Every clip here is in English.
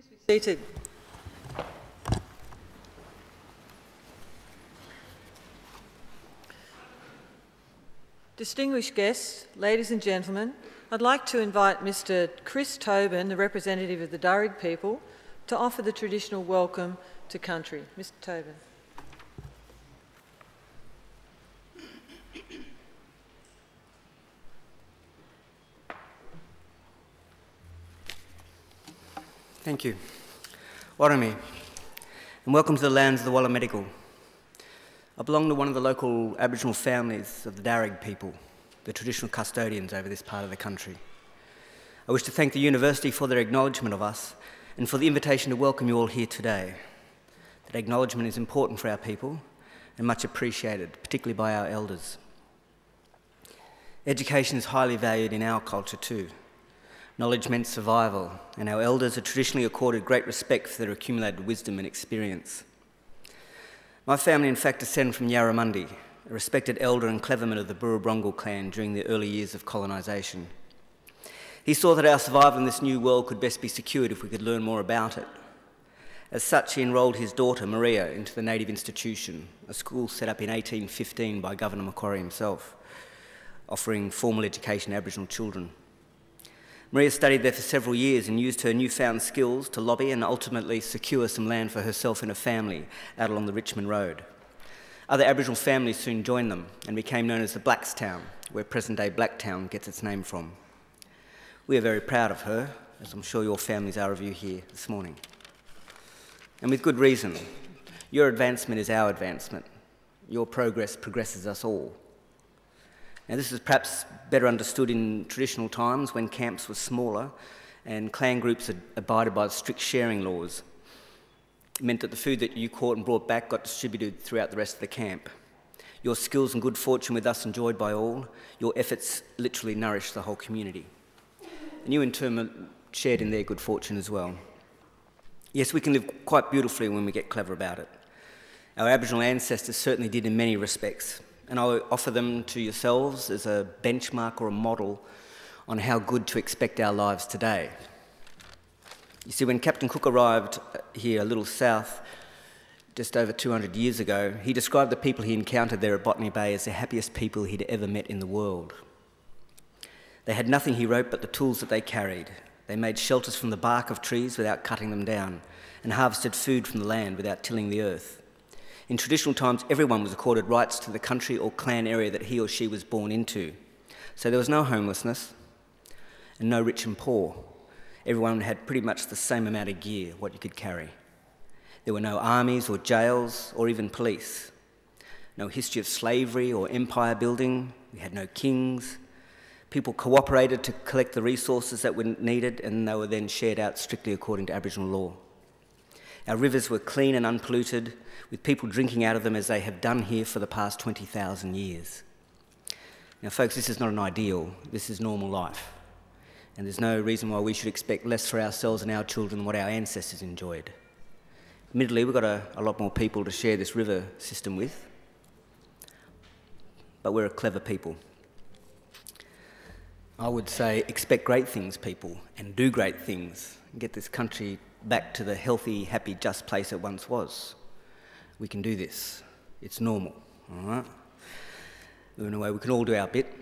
Please be seated. Distinguished guests, ladies and gentlemen, I'd like to invite Mr. Chris Tobin, the representative of the Darug people, to offer the traditional welcome to country. Mr. Tobin. Thank you. Warami, and welcome to the lands of the Wallamedigal. I belong to one of the local Aboriginal families of the Darug people, the traditional custodians over this part of the country. I wish to thank the university for their acknowledgement of us and for the invitation to welcome you all here today. That acknowledgement is important for our people and much appreciated, particularly by our elders. Education is highly valued in our culture too. Knowledge meant survival, and our elders are traditionally accorded great respect for their accumulated wisdom and experience. My family, in fact, descend from Yarramundi, a respected elder and cleverman of the Burrabrongal clan during the early years of colonisation. He saw that our survival in this new world could best be secured if we could learn more about it. As such, he enrolled his daughter, Maria, into the Native Institution, a school set up in 1815 by Governor Macquarie himself, offering formal education to Aboriginal children. Maria studied there for several years and used her newfound skills to lobby and ultimately secure some land for herself and her family out along the Richmond Road. Other Aboriginal families soon joined them and became known as the Blackstown, where present-day Blacktown gets its name from. We are very proud of her, as I'm sure your families are of you here this morning. And with good reason. Your advancement is our advancement. Your progress progresses us all. Now, this is perhaps better understood in traditional times when camps were smaller and clan groups had abided by strict sharing laws. It meant that the food that you caught and brought back got distributed throughout the rest of the camp. Your skills and good fortune were thus enjoyed by all. Your efforts literally nourished the whole community. And you in turn shared in their good fortune as well. Yes, we can live quite beautifully when we get clever about it. Our Aboriginal ancestors certainly did in many respects, and I offer them to yourselves as a benchmark or a model on how good to expect our lives today. You see, when Captain Cook arrived here a little south just over 200 years ago, he described the people he encountered there at Botany Bay as the happiest people he'd ever met in the world. They had nothing, he wrote, but the tools that they carried. They made shelters from the bark of trees without cutting them down, and harvested food from the land without tilling the earth. In traditional times, everyone was accorded rights to the country or clan area that he or she was born into. So there was no homelessness and no rich and poor. Everyone had pretty much the same amount of gear, what you could carry. There were no armies or jails or even police. No history of slavery or empire building. We had no kings. People cooperated to collect the resources that were needed, and they were then shared out strictly according to Aboriginal law. Our rivers were clean and unpolluted, with people drinking out of them as they have done here for the past 20,000 years. Now, folks, this is not an ideal. This is normal life. And there's no reason why we should expect less for ourselves and our children than what our ancestors enjoyed. Admittedly, we've got a lot more people to share this river system with, but we're a clever people. I would say expect great things, people, and do great things, and get this country back to the healthy, happy, just place it once was. We can do this. It's normal, all right? In a way, we can all do our bit.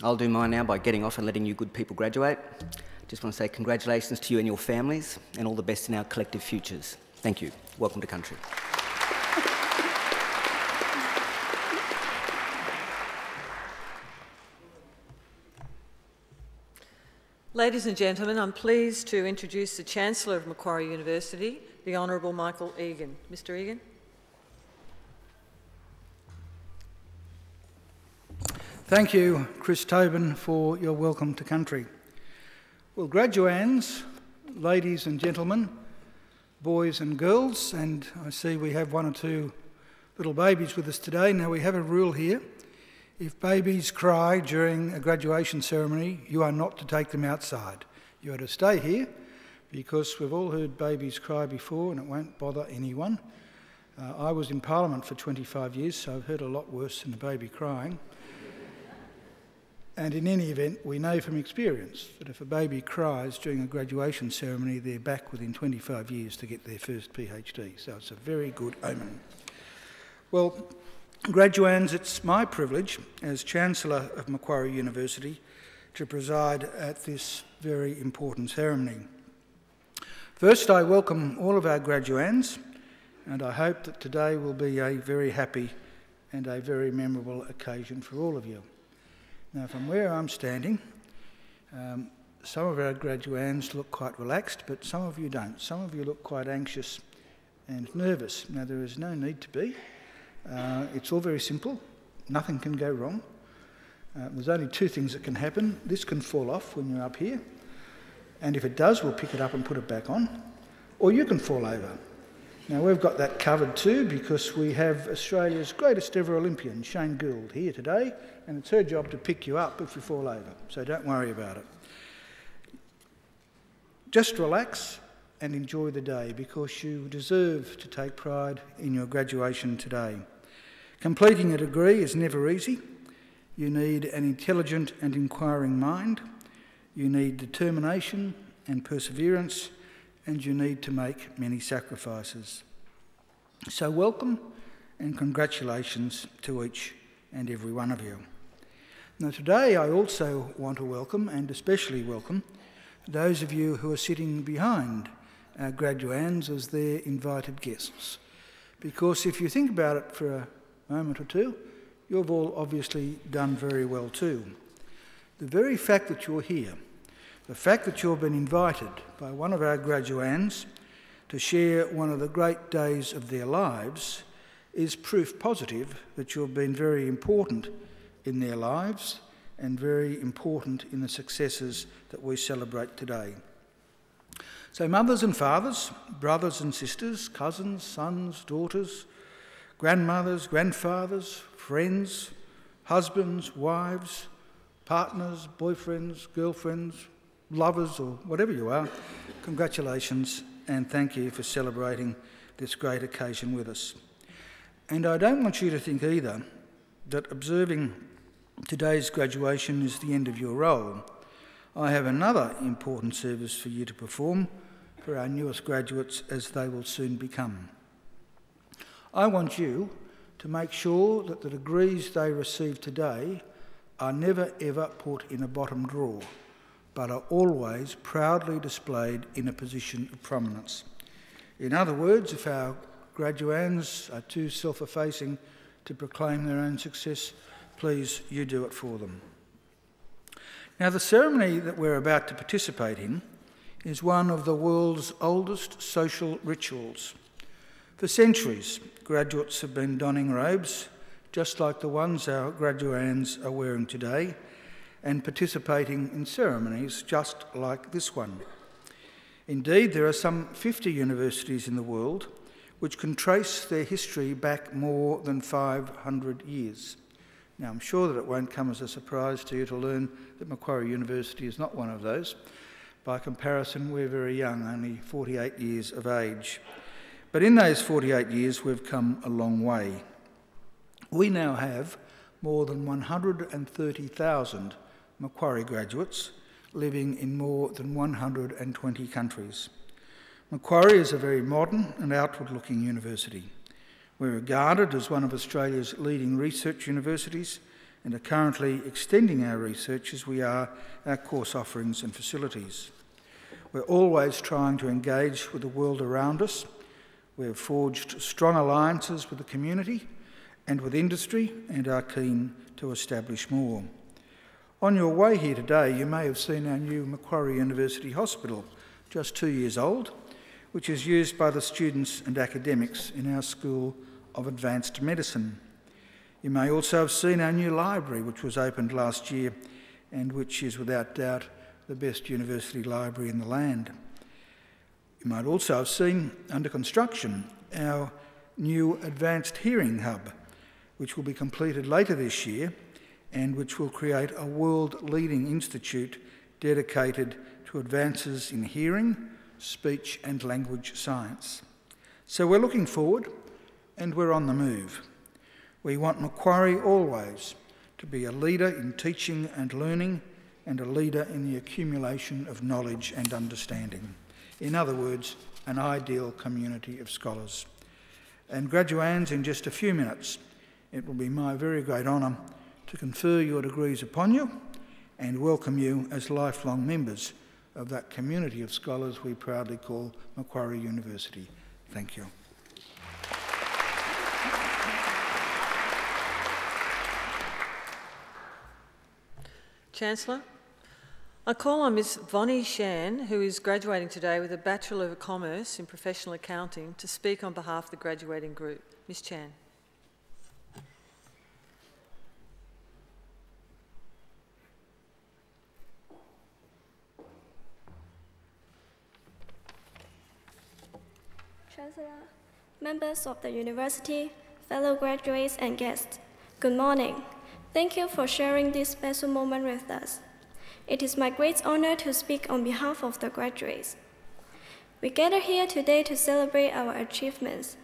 I'll do mine now by getting off and letting you good people graduate. Just want to say congratulations to you and your families, and all the best in our collective futures. Thank you. Welcome to country. Ladies and gentlemen, I'm pleased to introduce the Chancellor of Macquarie University, the Honourable Michael Egan. Mr. Egan. Thank you, Chris Tobin, for your welcome to country. Well, graduands, ladies and gentlemen, boys and girls, and I see we have one or two little babies with us today. Now, we have a rule here. If babies cry during a graduation ceremony, you are not to take them outside. You are to stay here, because we've all heard babies cry before and it won't bother anyone. I was in Parliament for 25 years, so I've heard a lot worse than a baby crying. And in any event, we know from experience that if a baby cries during a graduation ceremony, they're back within 25 years to get their first PhD. So it's a very good omen. Well, graduands, it's my privilege as Chancellor of Macquarie University to preside at this very important ceremony. First, I welcome all of our graduands, and I hope that today will be a very happy and a very memorable occasion for all of you. Now, from where I'm standing, some of our graduands look quite relaxed, but some of you don't. Some of you look quite anxious and nervous. Now, there is no need to be. It's all very simple. Nothing can go wrong. There's only two things that can happen. This can fall off when you're up here, and if it does, we'll pick it up and put it back on, or you can fall over. Now, we've got that covered too, because we have Australia's greatest ever Olympian, Shane Gould, here today, and it's her job to pick you up if you fall over, so don't worry about it. Just relax and enjoy the day, because you deserve to take pride in your graduation today. Completing a degree is never easy. You need an intelligent and inquiring mind. You need determination and perseverance, and you need to make many sacrifices. So welcome and congratulations to each and every one of you. Now today I also want to welcome, and especially welcome, those of you who are sitting behind our graduands as their invited guests. Because if you think about it for a moment or two, you've all obviously done very well too. The very fact that you're here, the fact that you've been invited by one of our graduands to share one of the great days of their lives is proof positive that you've been very important in their lives and very important in the successes that we celebrate today. So mothers and fathers, brothers and sisters, cousins, sons, daughters, grandmothers, grandfathers, friends, husbands, wives, partners, boyfriends, girlfriends, lovers, or whatever you are, congratulations and thank you for celebrating this great occasion with us. And I don't want you to think either that observing today's graduation is the end of your role. I have another important service for you to perform for our newest graduates, as they will soon become. I want you to make sure that the degrees they receive today are never ever put in a bottom drawer, but are always proudly displayed in a position of prominence. In other words, if our graduands are too self-effacing to proclaim their own success, please, you do it for them. Now, the ceremony that we're about to participate in is one of the world's oldest social rituals. For centuries, graduates have been donning robes, just like the ones our graduands are wearing today, and participating in ceremonies just like this one. Indeed, there are some 50 universities in the world which can trace their history back more than 500 years. Now, I'm sure that it won't come as a surprise to you to learn that Macquarie University is not one of those. By comparison, we're very young, only 48 years of age. But in those 48 years, we've come a long way. We now have more than 130,000 Macquarie graduates living in more than 120 countries. Macquarie is a very modern and outward-looking university. We're regarded as one of Australia's leading research universities and are currently extending our research as we are our course offerings and facilities. We're always trying to engage with the world around us. We've forged strong alliances with the community and with industry and are keen to establish more. On your way here today, you may have seen our new Macquarie University Hospital, just 2 years old, which is used by the students and academics in our School of Advanced Medicine. You may also have seen our new library, which was opened last year and which is without doubt the best university library in the land. You might also have seen, under construction, our new Advanced Hearing Hub, which will be completed later this year and which will create a world-leading institute dedicated to advances in hearing, speech and language science. So we're looking forward and we're on the move. We want Macquarie always to be a leader in teaching and learning and a leader in the accumulation of knowledge and understanding. In other words, an ideal community of scholars. And graduands, in just a few minutes, it will be my very great honour to confer your degrees upon you and welcome you as lifelong members of that community of scholars we proudly call Macquarie University. Thank you. Chancellor, I call on Ms Vonnie Shan, who is graduating today with a Bachelor of Commerce in Professional Accounting, to speak on behalf of the graduating group. Ms Chan. Chancellor, members of the University, fellow graduates and guests, good morning. Thank you for sharing this special moment with us. It is my great honor to speak on behalf of the graduates. We gather here today to celebrate our achievements,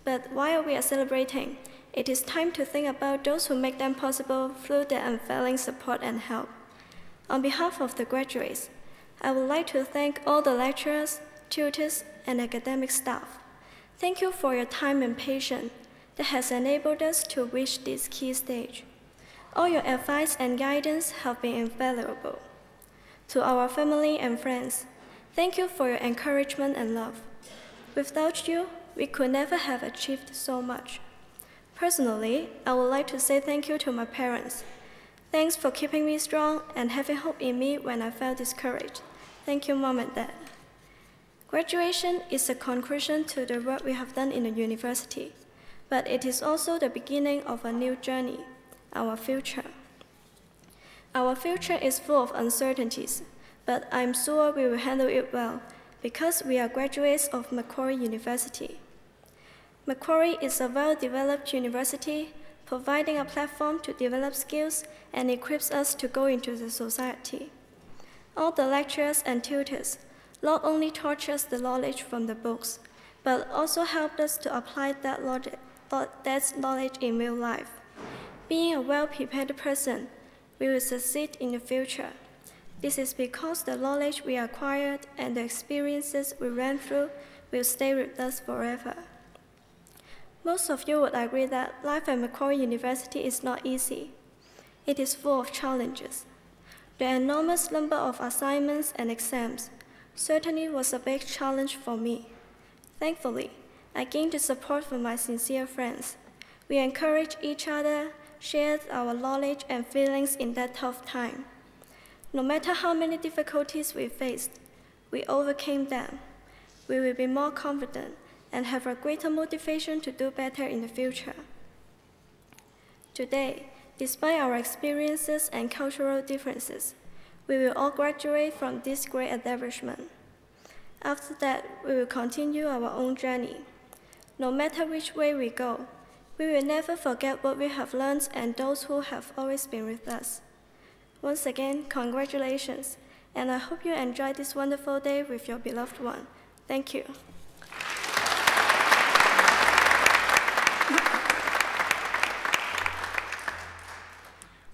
but while we are celebrating, it is time to think about those who make them possible through their unfailing support and help. On behalf of the graduates, I would like to thank all the lecturers, tutors, and academic staff. Thank you for your time and patience that has enabled us to reach this key stage. All your advice and guidance have been invaluable. To our family and friends, thank you for your encouragement and love. Without you, we could never have achieved so much. Personally, I would like to say thank you to my parents. Thanks for keeping me strong and having hope in me when I felt discouraged. Thank you, Mom and Dad. Graduation is a conclusion to the work we have done in the university, but it is also the beginning of a new journey, our future. Our future is full of uncertainties, but I'm sure we will handle it well because we are graduates of Macquarie University. Macquarie is a well-developed university, providing a platform to develop skills and equips us to go into the society. All the lecturers and tutors not only taught us the knowledge from the books, but also helped us to apply that knowledge in real life. Being a well-prepared person, we will succeed in the future. This is because the knowledge we acquired and the experiences we ran through will stay with us forever. Most of you would agree that life at Macquarie University is not easy. It is full of challenges. The enormous number of assignments and exams certainly was a big challenge for me. Thankfully, I gained the support from my sincere friends. We encouraged each other, shared our knowledge and feelings in that tough time. No matter how many difficulties we faced, we overcame them. We will be more confident and have a greater motivation to do better in the future. Today, despite our experiences and cultural differences, we will all graduate from this great establishment. After that, we will continue our own journey. No matter which way we go, we will never forget what we have learned and those who have always been with us. Once again, congratulations, and I hope you enjoy this wonderful day with your beloved one. Thank you.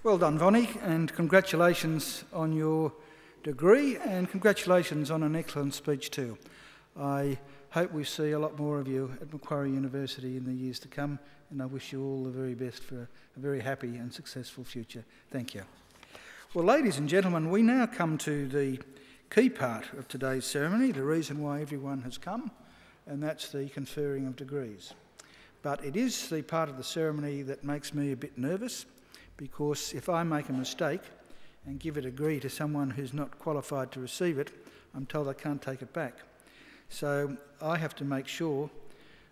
Well done, Vonnie, and congratulations on your degree, and congratulations on an excellent speech too. I hope we see a lot more of you at Macquarie University in the years to come, and I wish you all the very best for a very happy and successful future. Thank you. Well, ladies and gentlemen, we now come to the key part of today's ceremony, the reason why everyone has come, and that's the conferring of degrees. But it is the part of the ceremony that makes me a bit nervous, because if I make a mistake and give a degree to someone who's not qualified to receive it, I'm told I can't take it back. So I have to make sure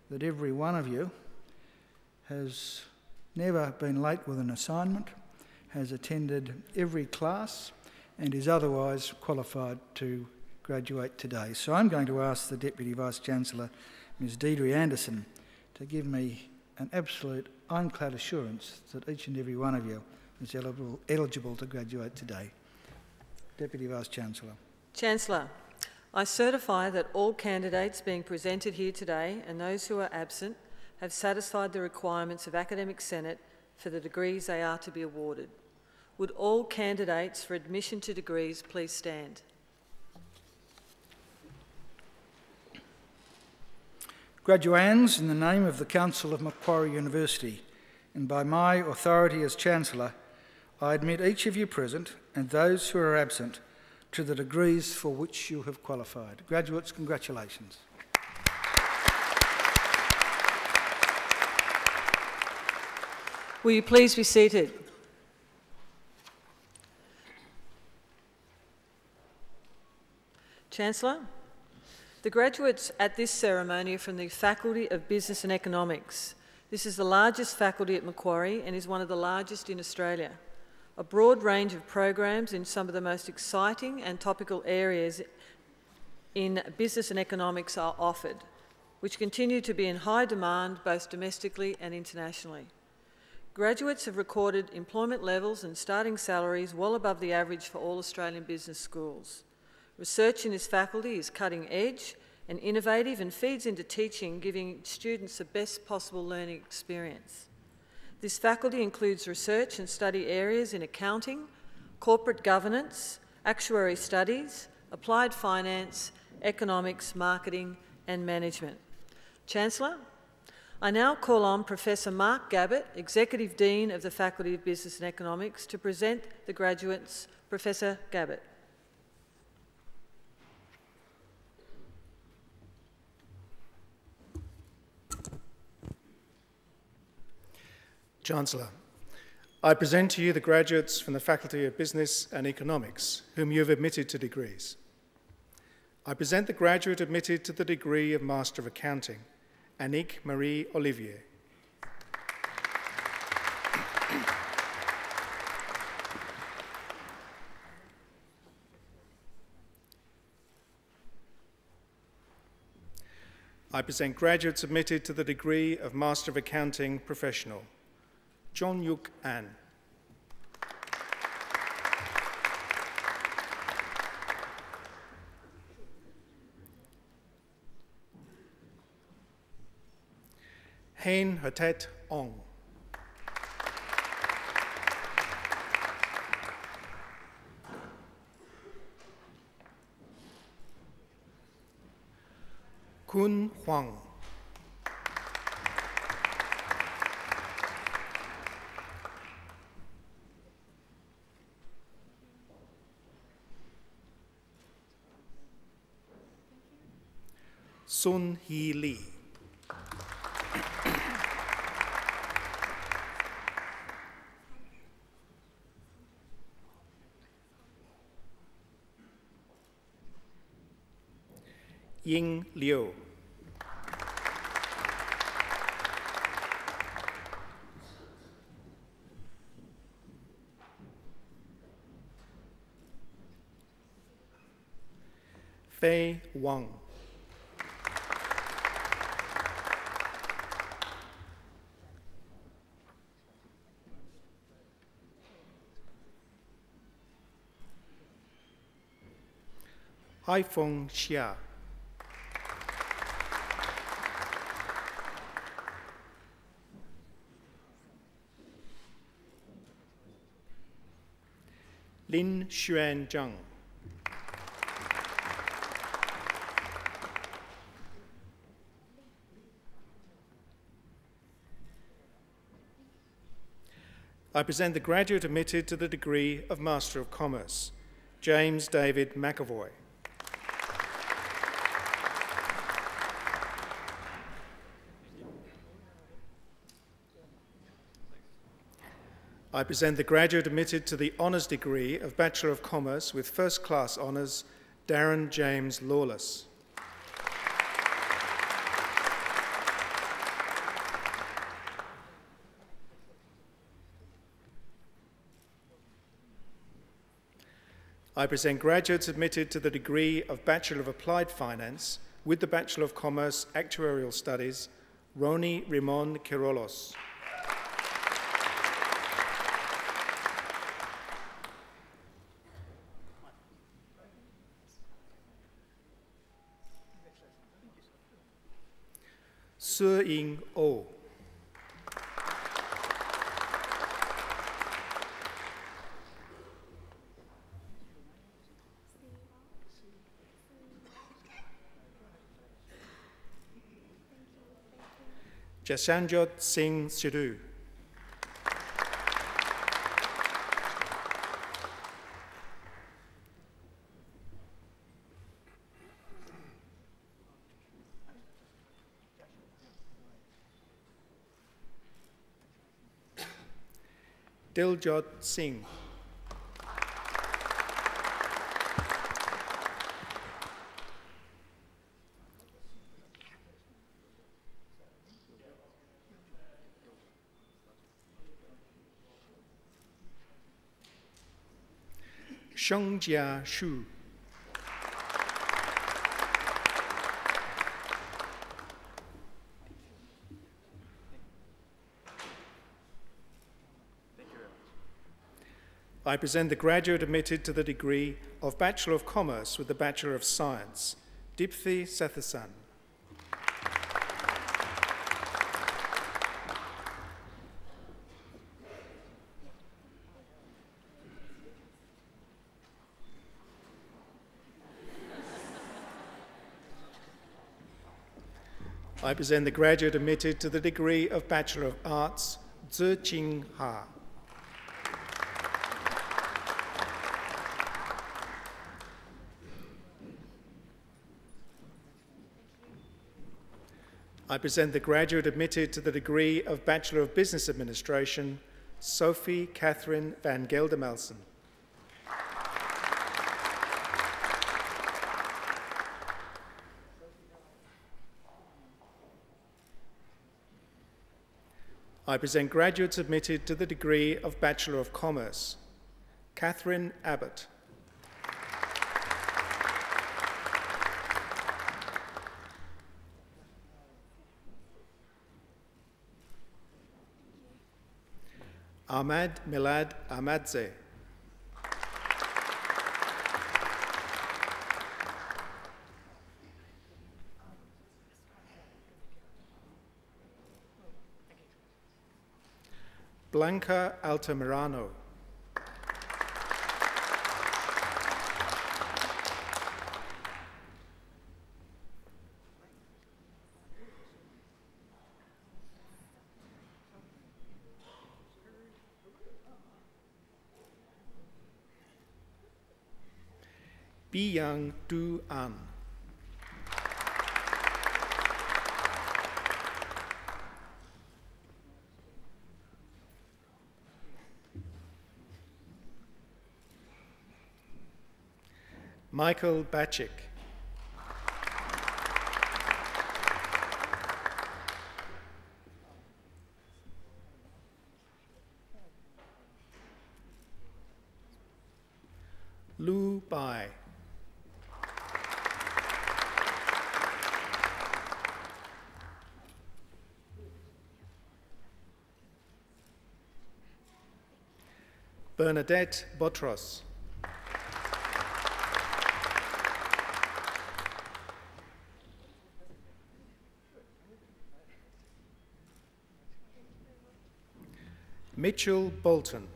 that every one of you has never been late with an assignment, has attended every class, and is otherwise qualified to graduate today. So I'm going to ask the Deputy Vice-Chancellor, Ms Deirdre Anderson, to give me an absolute ironclad assurance that each and every one of you is eligible to graduate today. Deputy Vice-Chancellor. Chancellor, I certify that all candidates being presented here today and those who are absent have satisfied the requirements of Academic Senate for the degrees they are to be awarded. would all candidates for admission to degrees please stand? Graduands, in the name of the Council of Macquarie University and by my authority as Chancellor, I admit each of you present and those who are absent to the degrees for which you have qualified. Graduates, congratulations. Will you please be seated? Chancellor, the graduates at this ceremony are from the Faculty of Business and Economics. This is the largest faculty at Macquarie and is one of the largest in Australia. A broad range of programs in some of the most exciting and topical areas in business and economics are offered, which continue to be in high demand both domestically and internationally. Graduates have recorded employment levels and starting salaries well above the average for all Australian business schools. Research in this faculty is cutting edge and innovative and feeds into teaching, giving students the best possible learning experience. This faculty includes research and study areas in accounting, corporate governance, actuary studies, applied finance, economics, marketing and management. Chancellor, I now call on Professor Mark Gabbett, Executive Dean of the Faculty of Business and Economics, to present the graduates. Professor Gabbett. Chancellor, I present to you the graduates from the Faculty of Business and Economics, whom you have admitted to degrees. I present the graduate admitted to the degree of Master of Accounting, Annick Marie Olivier. I present graduates admitted to the degree of Master of Accounting Professional, John Yuk An. Hein Hatet Ong. Kun Huang. Sun Hee Lee. Ying Liu. Fei Wang. Haifeng Xia. Lin Xuan Zhang. I present the graduate admitted to the degree of Master of Commerce, James David McAvoy. I present the graduate admitted to the honours degree of Bachelor of Commerce with First Class Honours, Darren James Lawless. I present graduates admitted to the degree of Bachelor of Applied Finance with the Bachelor of Commerce Actuarial Studies, Roni Ramon Quirolos. Se-Ying Oh. Jashanjot Singh Sidhu. Diljot Singh. Shongjia Shu. I present the graduate admitted to the degree of Bachelor of Commerce with the Bachelor of Science, Dipthi Sethasan. I present the graduate admitted to the degree of Bachelor of Arts, Zhe Ha. I present the graduate admitted to the degree of Bachelor of Business Administration, Sophie Catherine van Geldermelsen. I present graduates admitted to the degree of Bachelor of Commerce, Catherine Abbott. Ahmad Milad Ahmadze. Blanca Altamirano. Biyang Du An. Michael Bachik. Lu Bai. Bernadette Botros. Mitchell Bolton.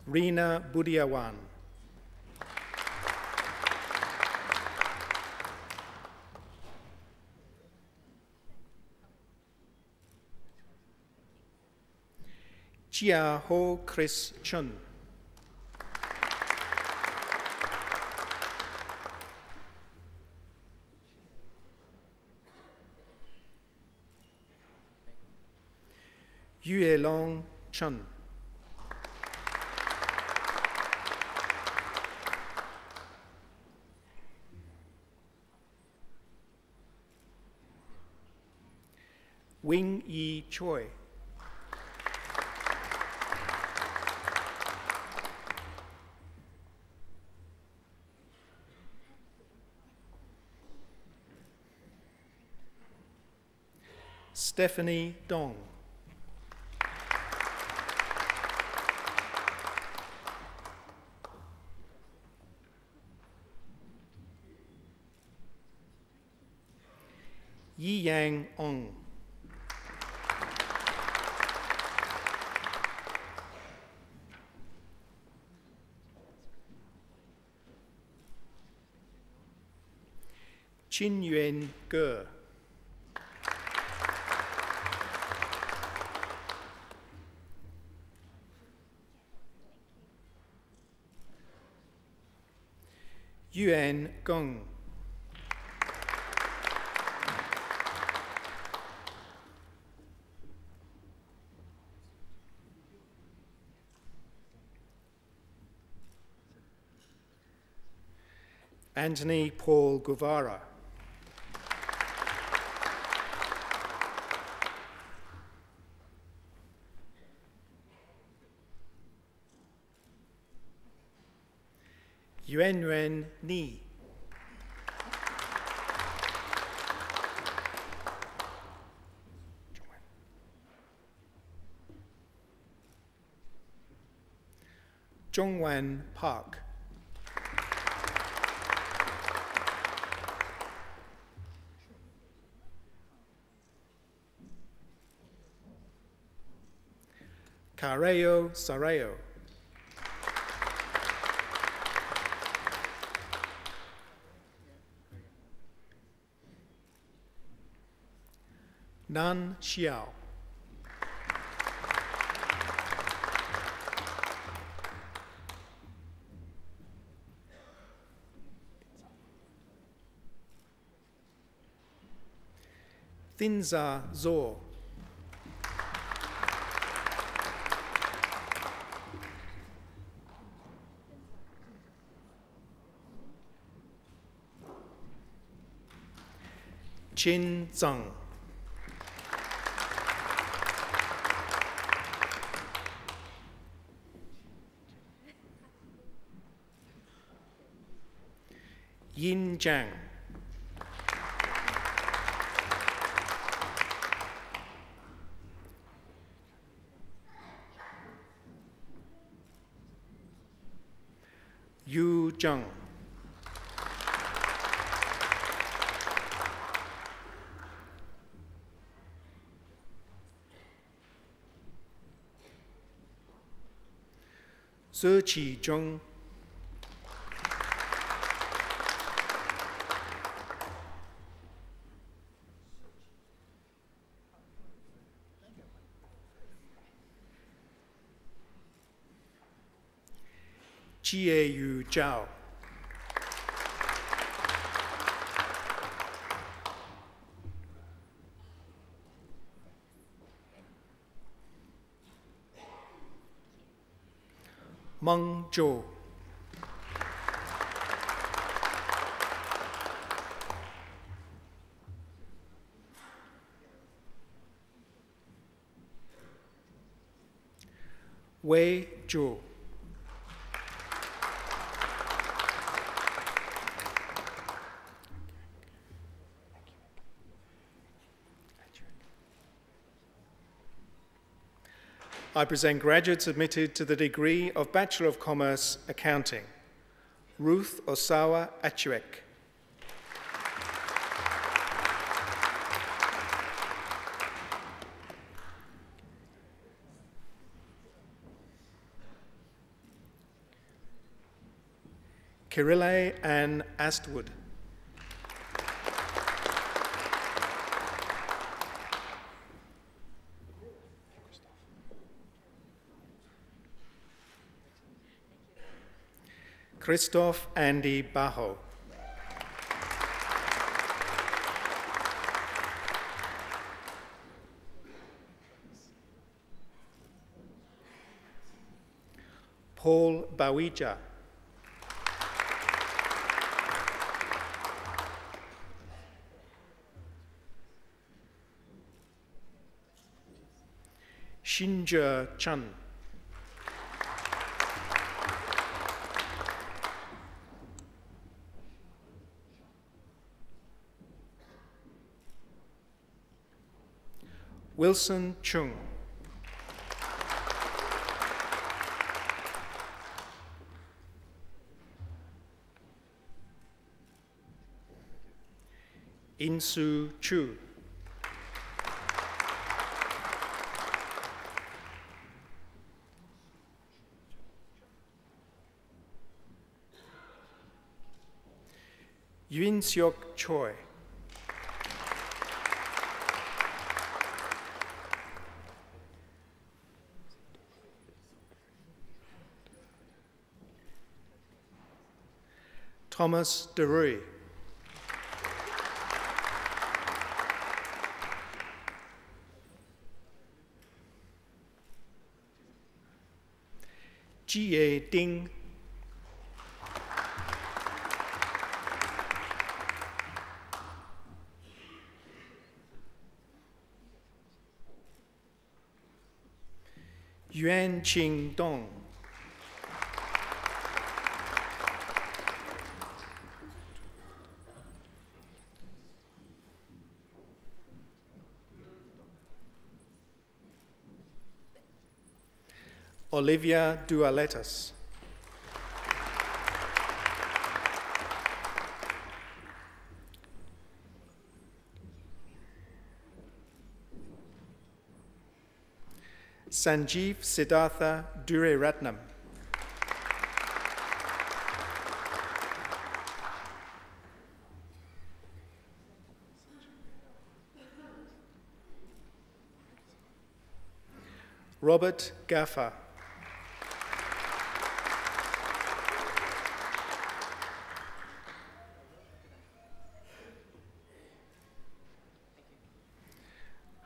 Rina Budiawan. Chia Ho Chris Chun. Yue Long Chun. Wing Yi Choi. Stephanie Dong. Yi Yang Ong. Chin Yuan Ge. Yuan Gong. Anthony Paul Guevara. Yuan Ni. Zhongwan Park. Carreo Sareo. Nan Xiao. Thinza Zor. Qin Zhang. Yin Zhang. Yu Zhang. Zhe Qizhong. Jie Yu Zhao. Meng Zhou. Wei Zhou. I present graduates admitted to the degree of Bachelor of Commerce Accounting. Ruth Osawa Achuek. Kirille Ann Astwood. Christoph Andy Bajo. Paul Bawija. Xinjie Chen. Wilson Chung. Insu Chu. Yun Seok Choi. Thomas DeRuy. Jie Ding. Yuan Qing Dong. Olivia Dualetas. Sanjeev Siddhartha Dureratnam. Robert Gaffer.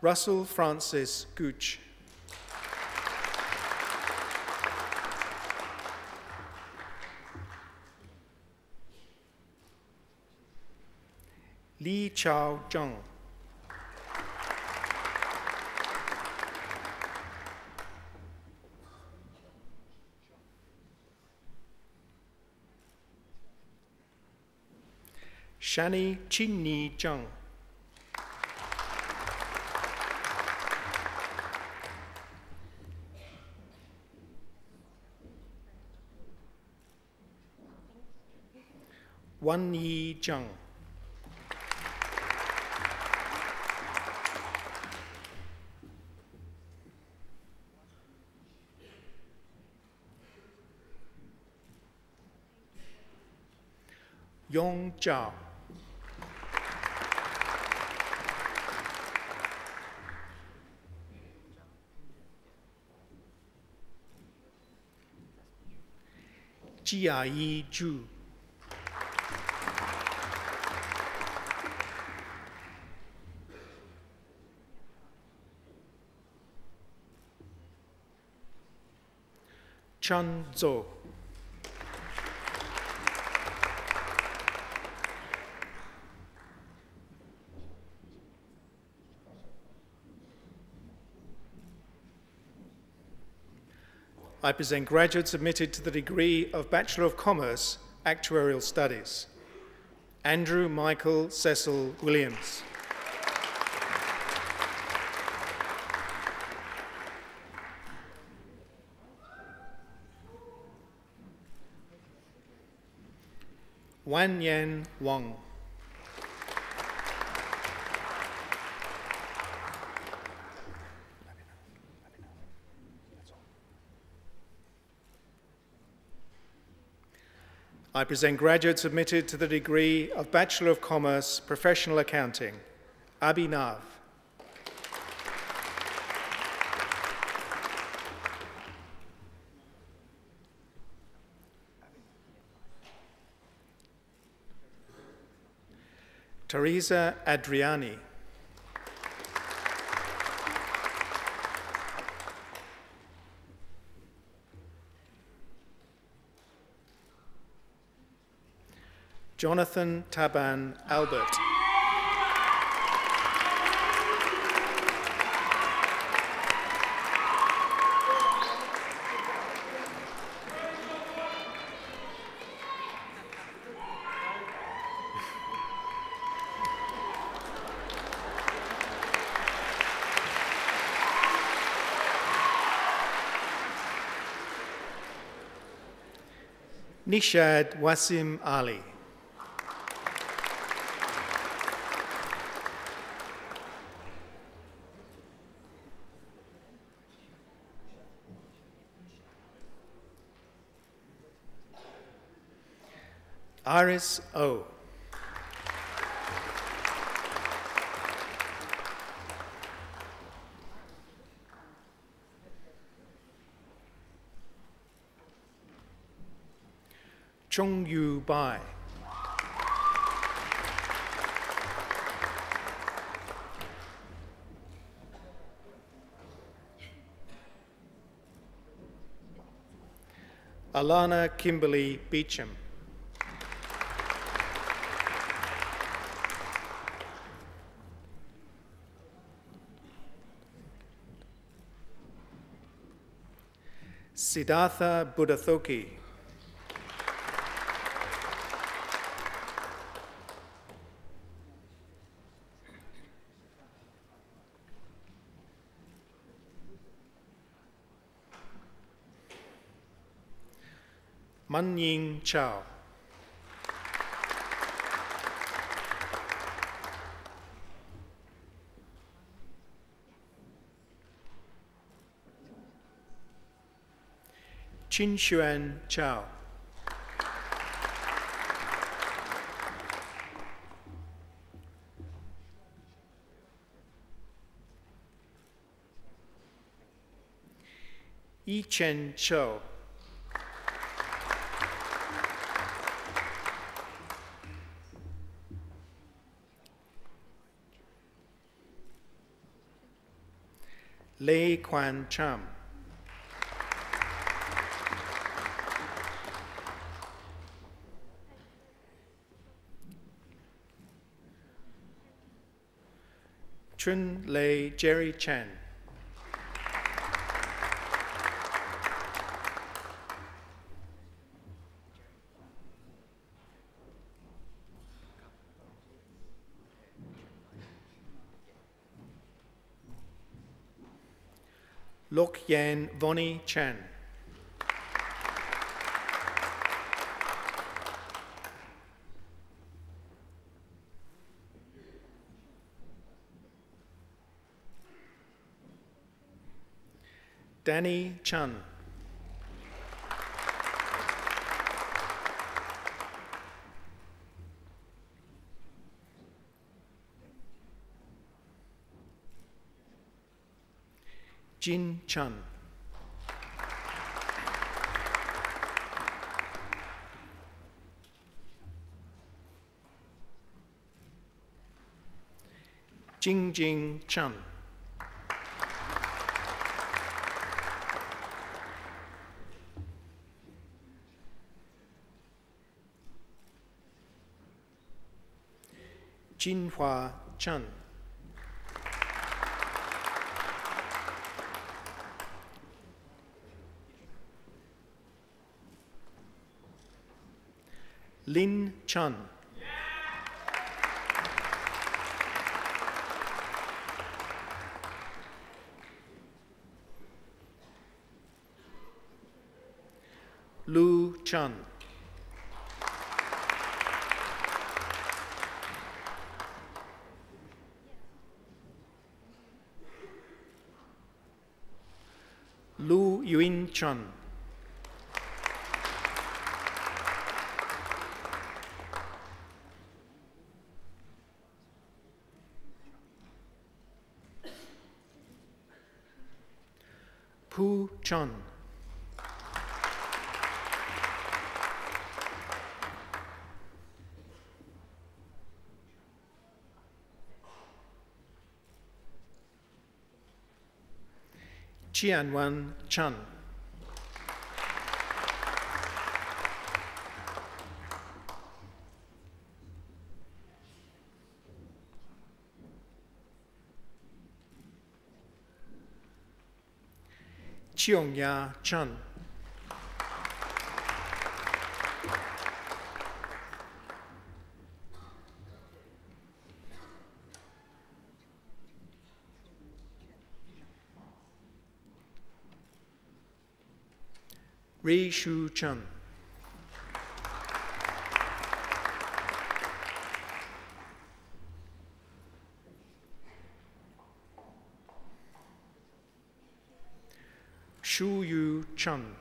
Russell Francis Gooch. Li Chao Zhang. Shani Chinni Zhang. Wan Yi Zhang. Yong Zhao. Jia Yi Zhu. Chan Zhou. I present graduates admitted to the degree of Bachelor of Commerce, Actuarial Studies. Andrew Michael Cecil Williams. Wan Yan Wang. I present graduates admitted to the degree of Bachelor of Commerce, Professional Accounting. Abhinav. Teresa Adriani. Jonathan Taban Albert. Nishad Wasim Ali. Iris O. Chung Yu Bai. Alana Kimberly Beecham. Siddhartha Buddhathoki. Man Ying Chow. Chin Xuan Chow. Yi Chen Cho. Lei Quan Cham. Chun Lei Jerry Chan. Lok Yan Vonnie Chan. Danny Chun. Jin Chun. Jing Jing Chun. Jinhua Chun. Lin Chun. Lu Chun. Lu Yuin Chun. Pu Chun. Chianwan Chun. Cheongya Chun. Ri Shu Chun. Shu Yu Chun.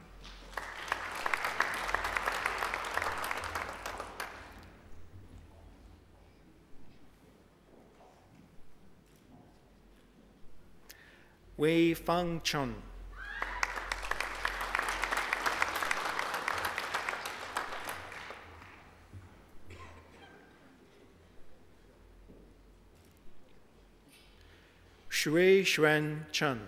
Wei Fang Chun. Shui Xuan Chun.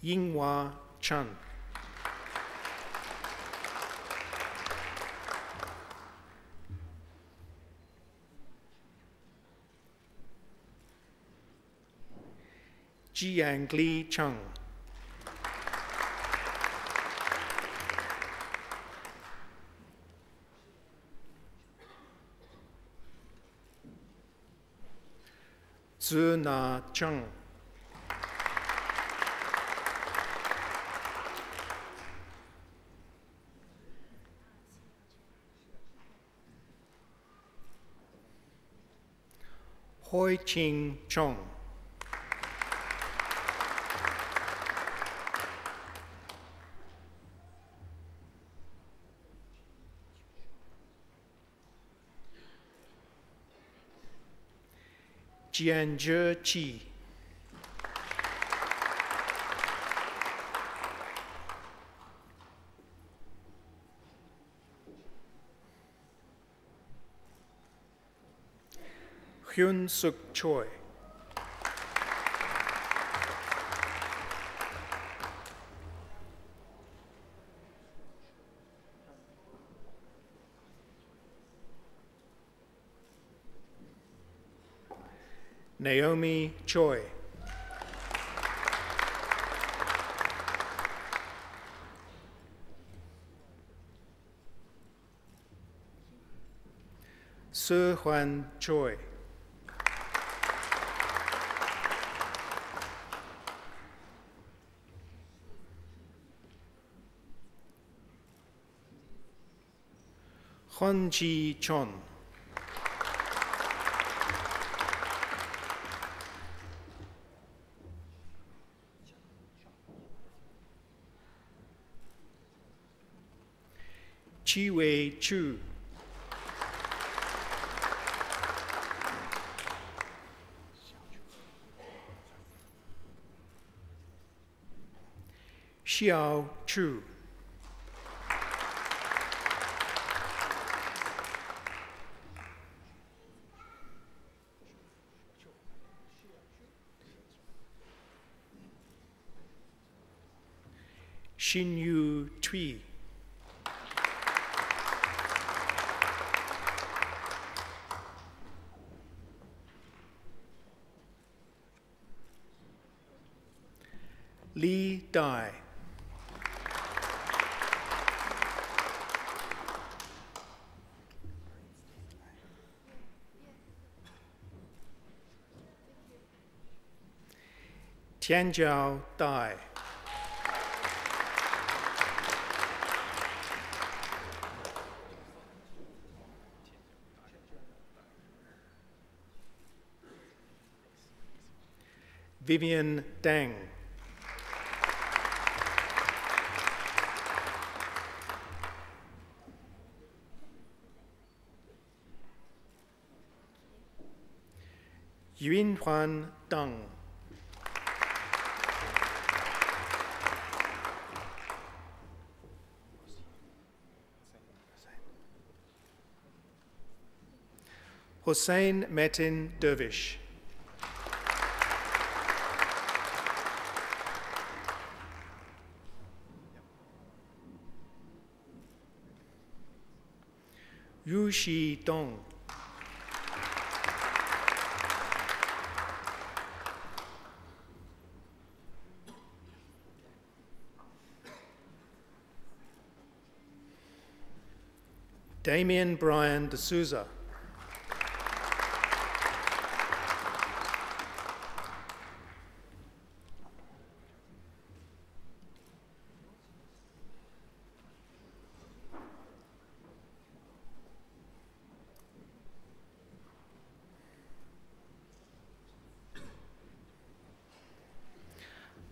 Yinghua Chen. Jiang Li Cheng. Zuna Cheng. Hoi Ching Chong. Jianzhe Qi. Hyun Suk Choi. Naomi Choi. Se Huan Choi. Hon Ji Chon. Chi Wei Chu. Xiao Chu. Xin Yu Tui. Li Dai. Tianjiao Dai. Vivian Deng. Yunhuan Deng. Hossein Metin Dervish. Yu Shi Dong. Damien Brian D'Souza.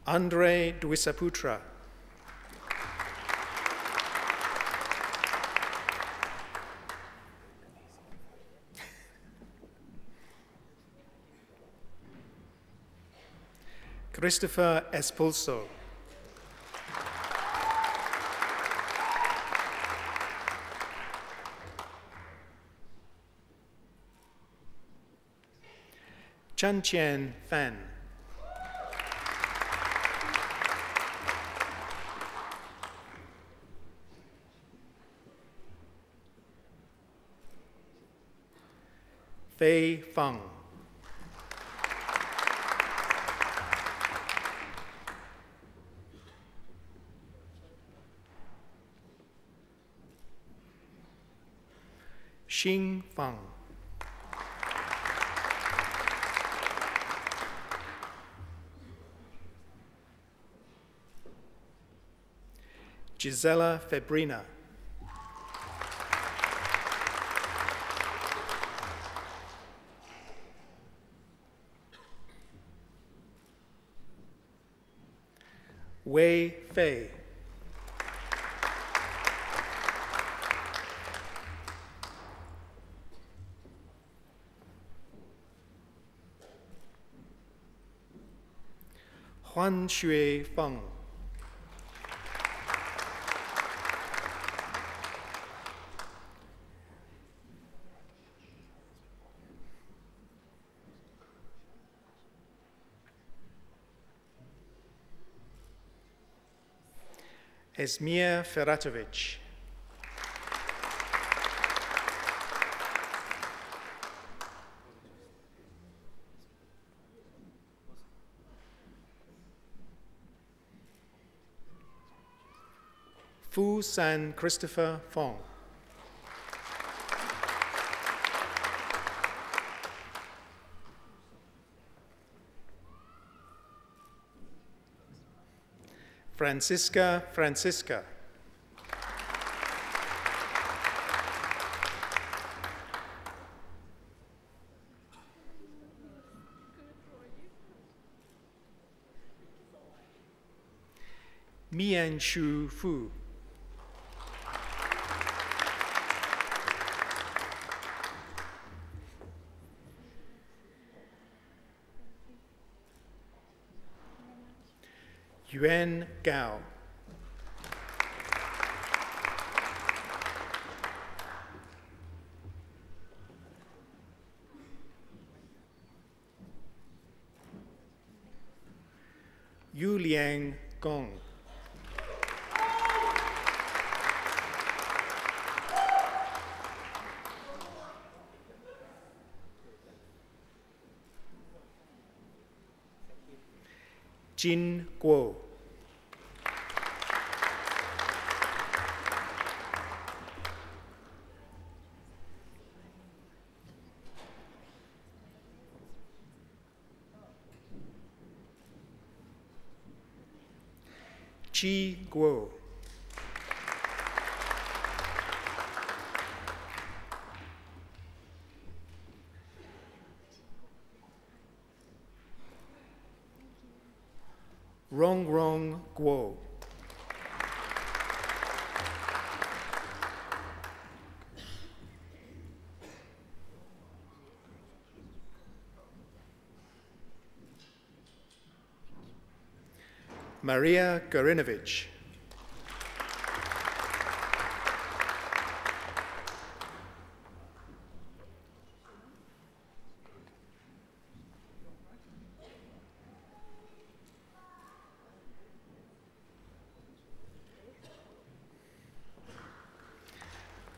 Andre Dwisaputra. Christopher Espulso. Chan Chien Fan. Fei Feng. Xing Feng. Gisela Febrina. Wei Fei. Huan Xue Feng. Esmir Feratovic. Fu San Christopher Fong. Francisca. Mian Shu Fu. Yuan Gao. Yu Liang Gong. Jin Guo. Chi Guo. Rong Guo. Maria Gorinovich.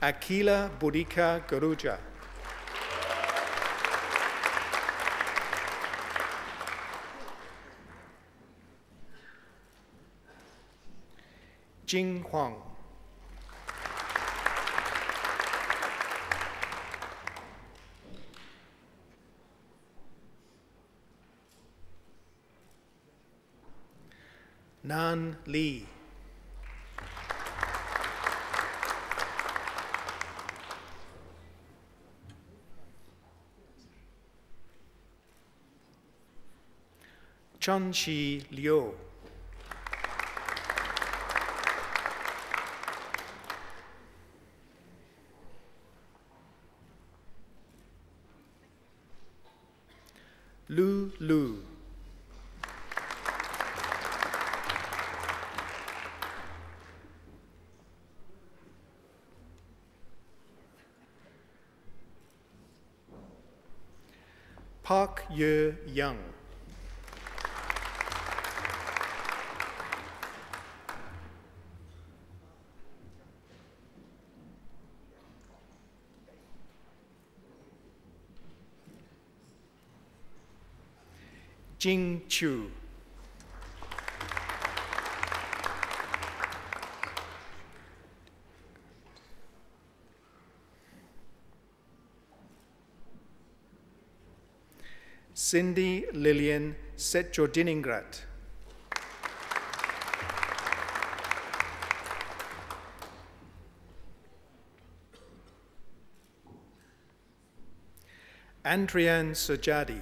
Akila Boudica Garuja. Jing Huang. Nan Li. Chunshi Liu. Lu. Park Ye Young. Jing Chu. Cindy Lillian Setjordiningrat. Andrian Sojadi.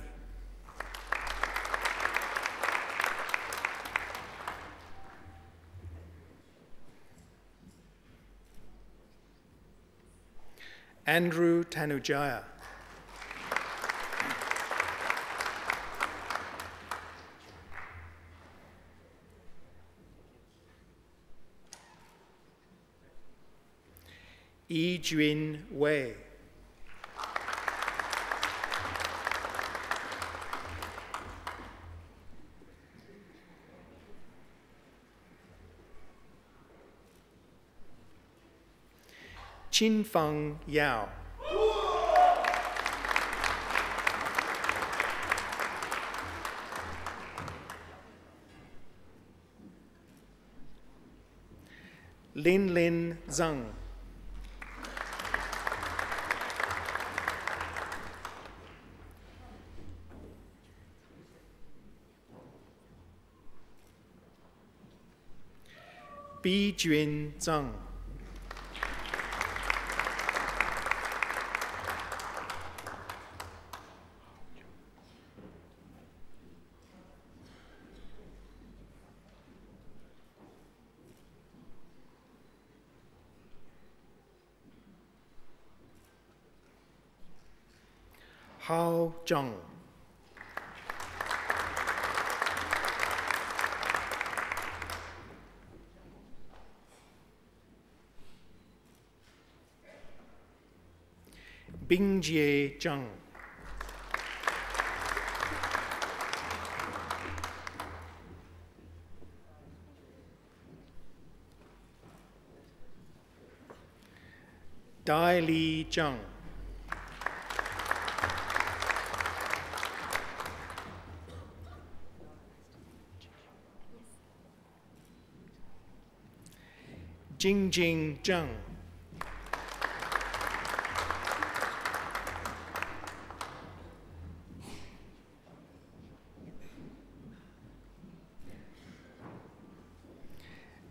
Andrew Tanujaya. Yi Jun Wei. Qin Feng Yao. Lin Lin Zhang. Bi Jun Zhang. Hao Zhang. Bingjie Zhang. Dai Li Zhang. Jingjing Zhang.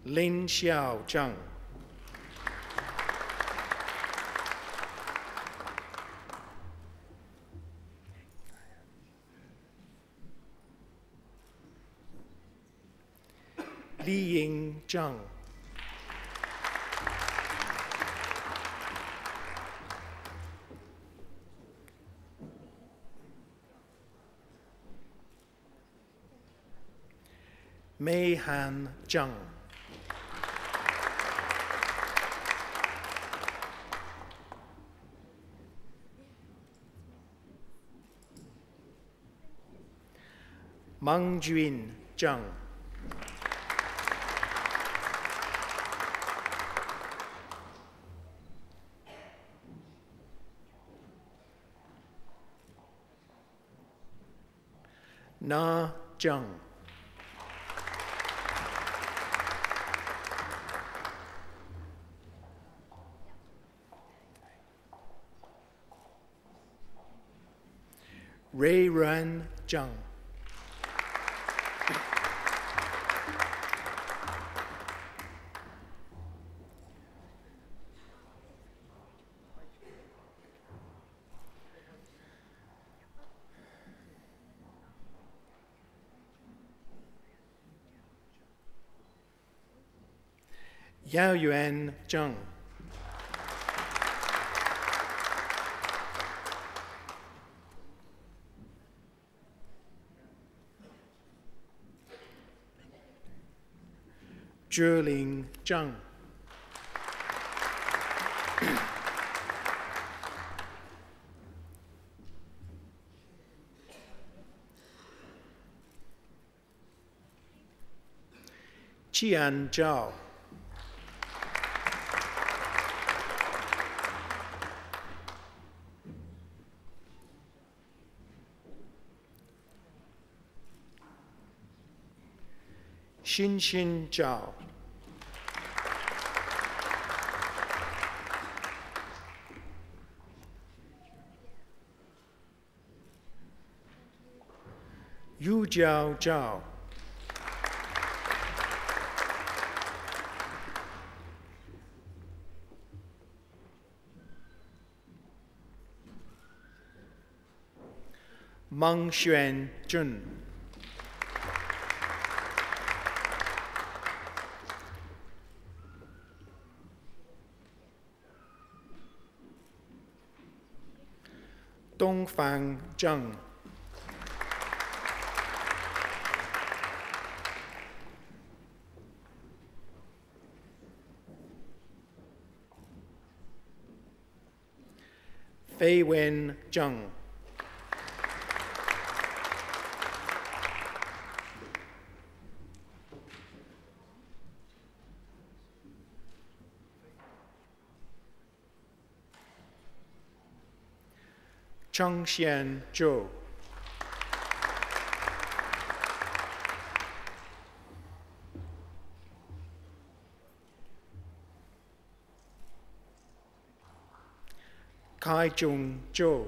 Lin Xiao Zhang. Li Ying Zhang. Mei Han Zhang. Mang Jun Zhang. Na Zhang. Ray Ran Zhang. Yao Yuan Zhang. Zheling Zhang. Qian Zhao. Xin Xin Zhao. Yu Jiao Zhao. Meng Xuan Jun. Dongfang Zheng. Fei Wen Zheng. Chengxian Zhou. Kai Jung Zhou.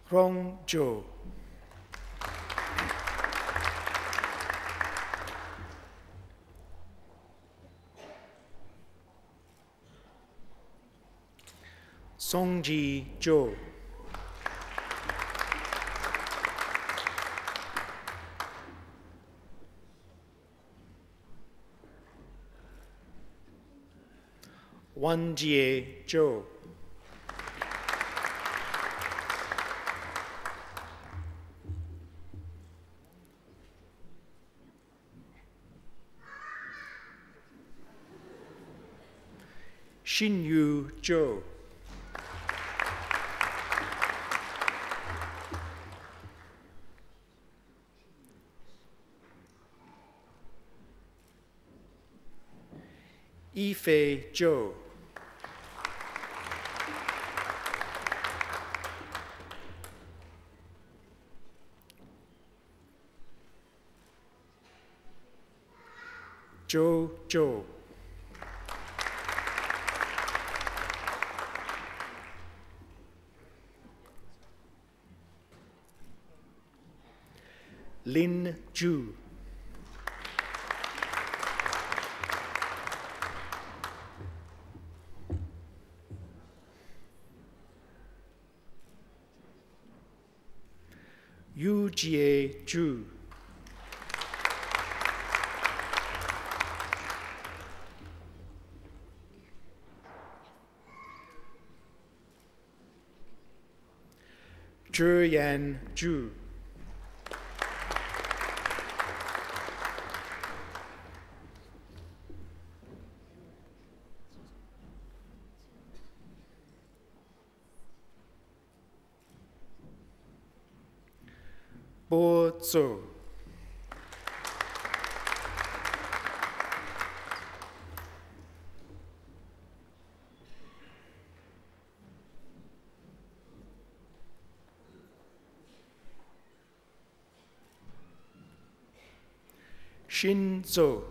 Rong Zhou. Songji Zhou. Wanjie Zhou. Xinyu Zhou. Yifei Zhou. Zhou Zhou. Lin Zhu. Yu Jie Zhu. Zhiyan Zhu. Bo Zhou. Xin Zhou.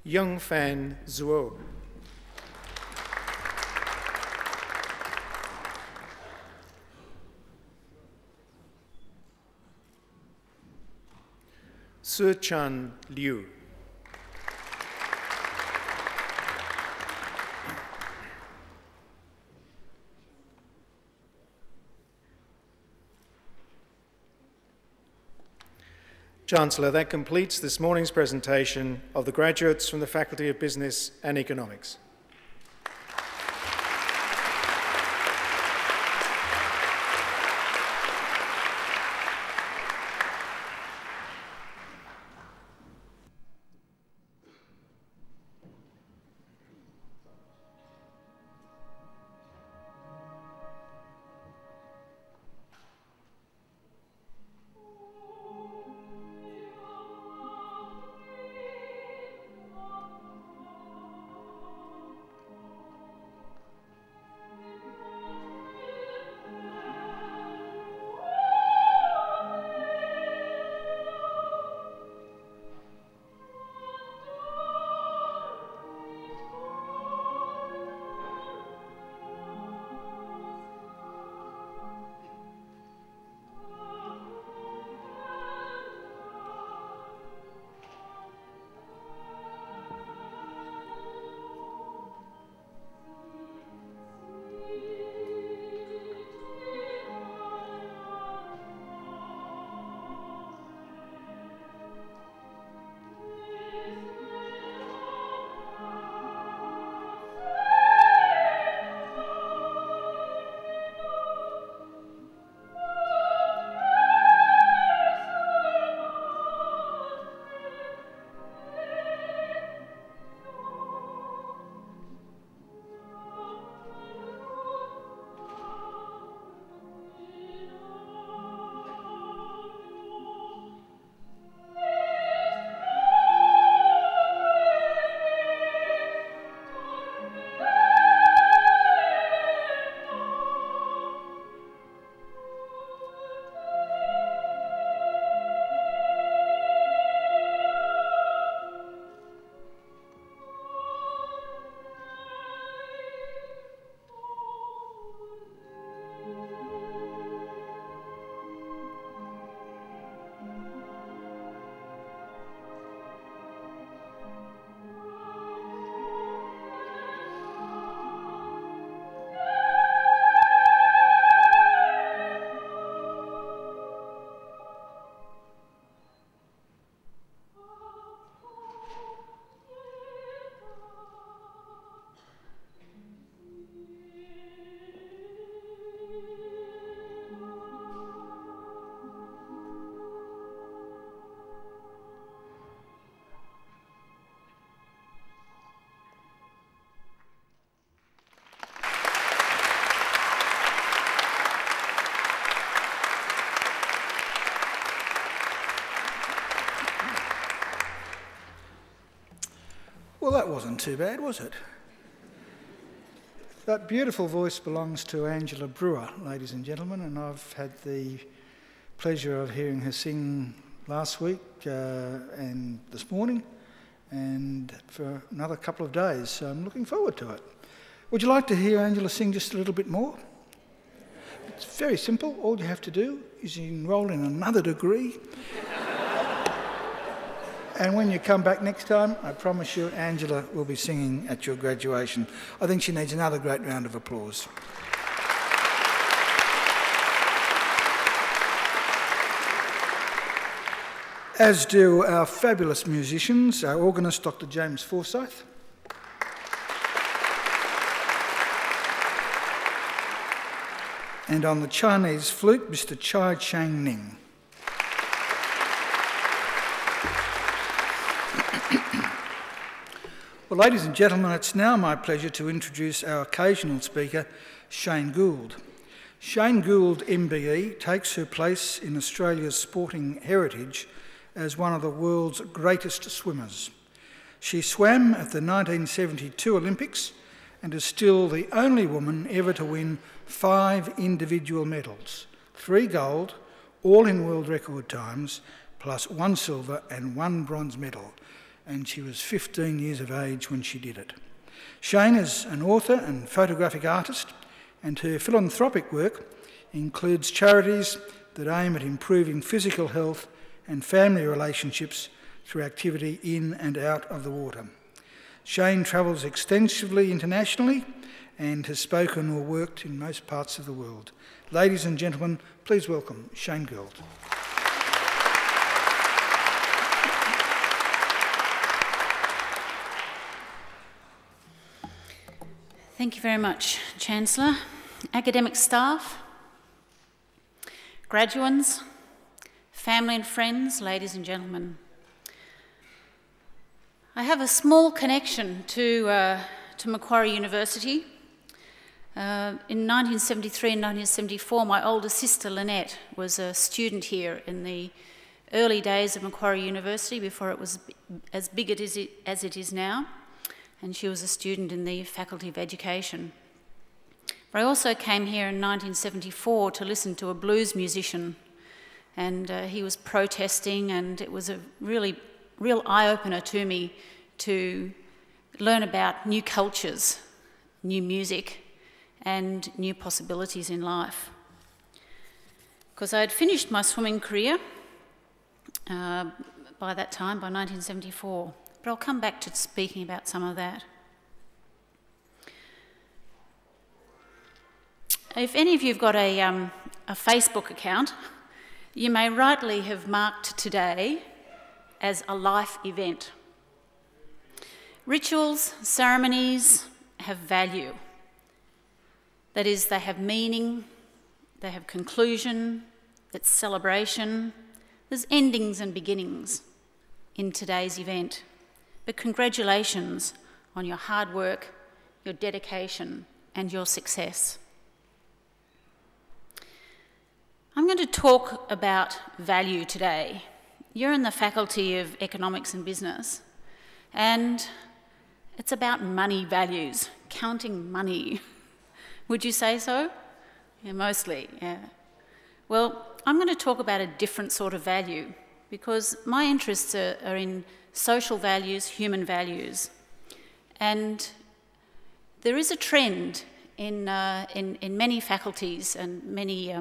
Yongfan Zhuo. Sichan Liu. Chancellor, that completes this morning's presentation of the graduates from the Faculty of Business and Economics. Well, that wasn't too bad, was it? That beautiful voice belongs to Angela Brewer, ladies and gentlemen, and I've had the pleasure of hearing her sing last week and this morning and for another couple of days, so I'm looking forward to it. Would you like to hear Angela sing just a little bit more? It's very simple. All you have to do is enrol in another degree. And when you come back next time, I promise you Angela will be singing at your graduation. I think she needs another great round of applause. As do our fabulous musicians, our organist, Dr. James Forsyth. And on the Chinese flute, Mr. Chai Chang Ning. Well, ladies and gentlemen, it's now my pleasure to introduce our occasional speaker, Shane Gould. Shane Gould, MBE, takes her place in Australia's sporting heritage as one of the world's greatest swimmers. She swam at the 1972 Olympics and is still the only woman ever to win 5 individual medals, 3 gold, all in world record times, plus 1 silver and 1 bronze medal, and she was 15 years of age when she did it. Shane is an author and photographic artist, and her philanthropic work includes charities that aim at improving physical health and family relationships through activity in and out of the water. Shane travels extensively internationally and has spoken or worked in most parts of the world. Ladies and gentlemen, please welcome Shane Gould. Thank you very much, Chancellor, academic staff, graduands, family and friends, ladies and gentlemen. I have a small connection to Macquarie University. In 1973 and 1974, my older sister Lynette was a student here in the early days of Macquarie University before it was as big as it is now, and she was a student in the Faculty of Education. But I also came here in 1974 to listen to a blues musician, and he was protesting, and it was a real eye-opener to me to learn about new cultures, new music, and new possibilities in life. Because I had finished my swimming career by that time, by 1974, but I'll come back to speaking about some of that. If any of you have got a Facebook account, you may rightly have marked today as a life event. Rituals, ceremonies have value. That is, they have meaning, they have conclusion, it's celebration. There's endings and beginnings in today's event. But congratulations on your hard work, your dedication, and your success. I'm going to talk about value today. You're in the Faculty of Economics and Business, and it's about money values, counting money. Would you say so? Yeah, mostly, yeah. Well, I'm going to talk about a different sort of value because my interests are in social values, human values. And there is a trend in many faculties and many